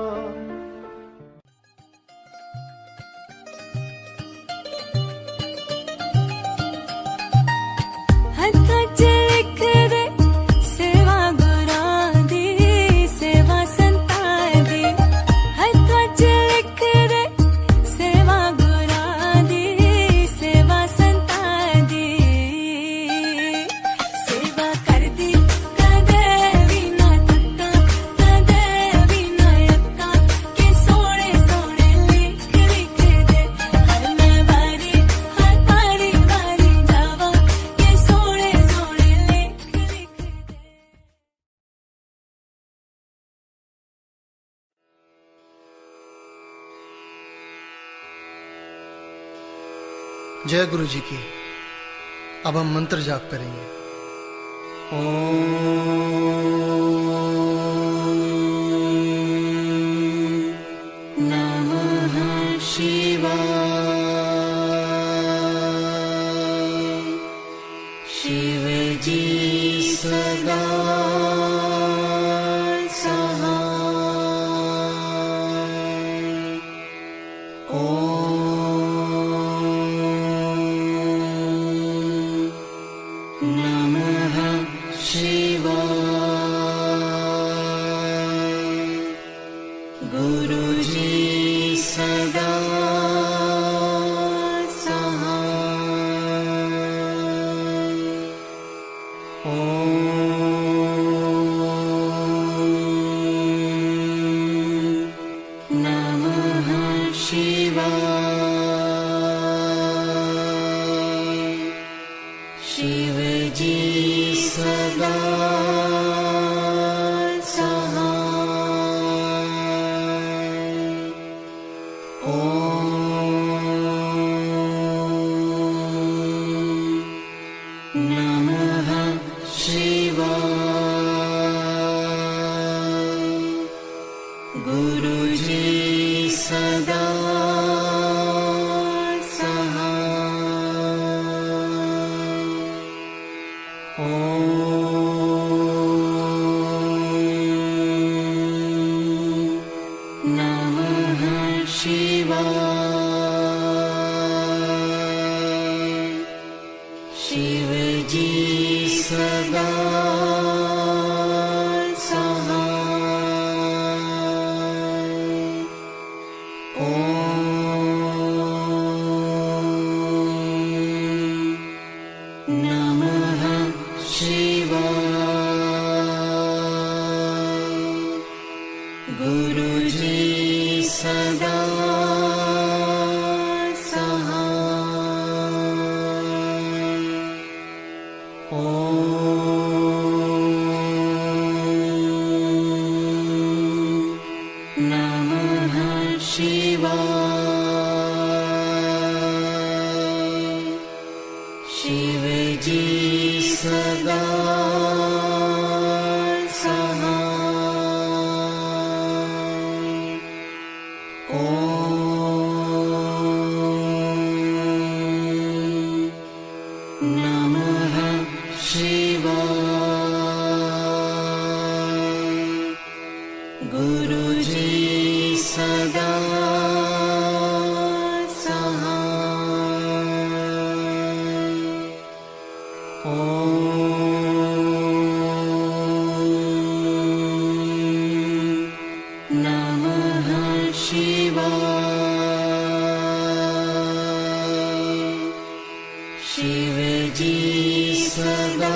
जय गुरु जी की। अब हम मंत्र जाप करेंगे। नमः शिवाय। शिव जी सदा ओम नमः शिवाय। शिव जी सदा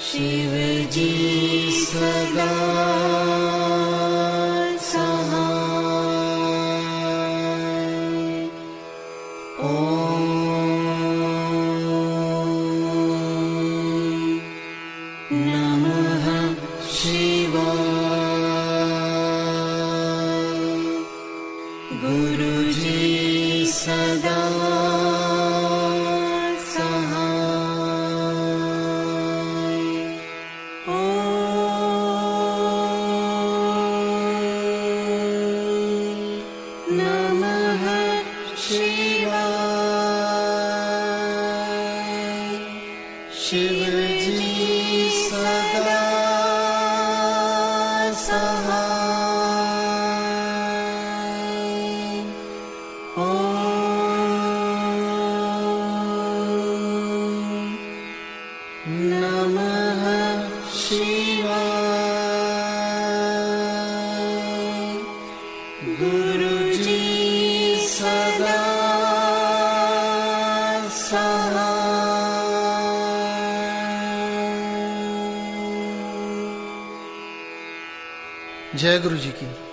शिव जी सदा सहाय। ओम नमः शिवाय। गुरुजी सदा शिव जी सदा सहाय। ओम नमः शिवाय। गुरुजी सदा जय गुरु जी की।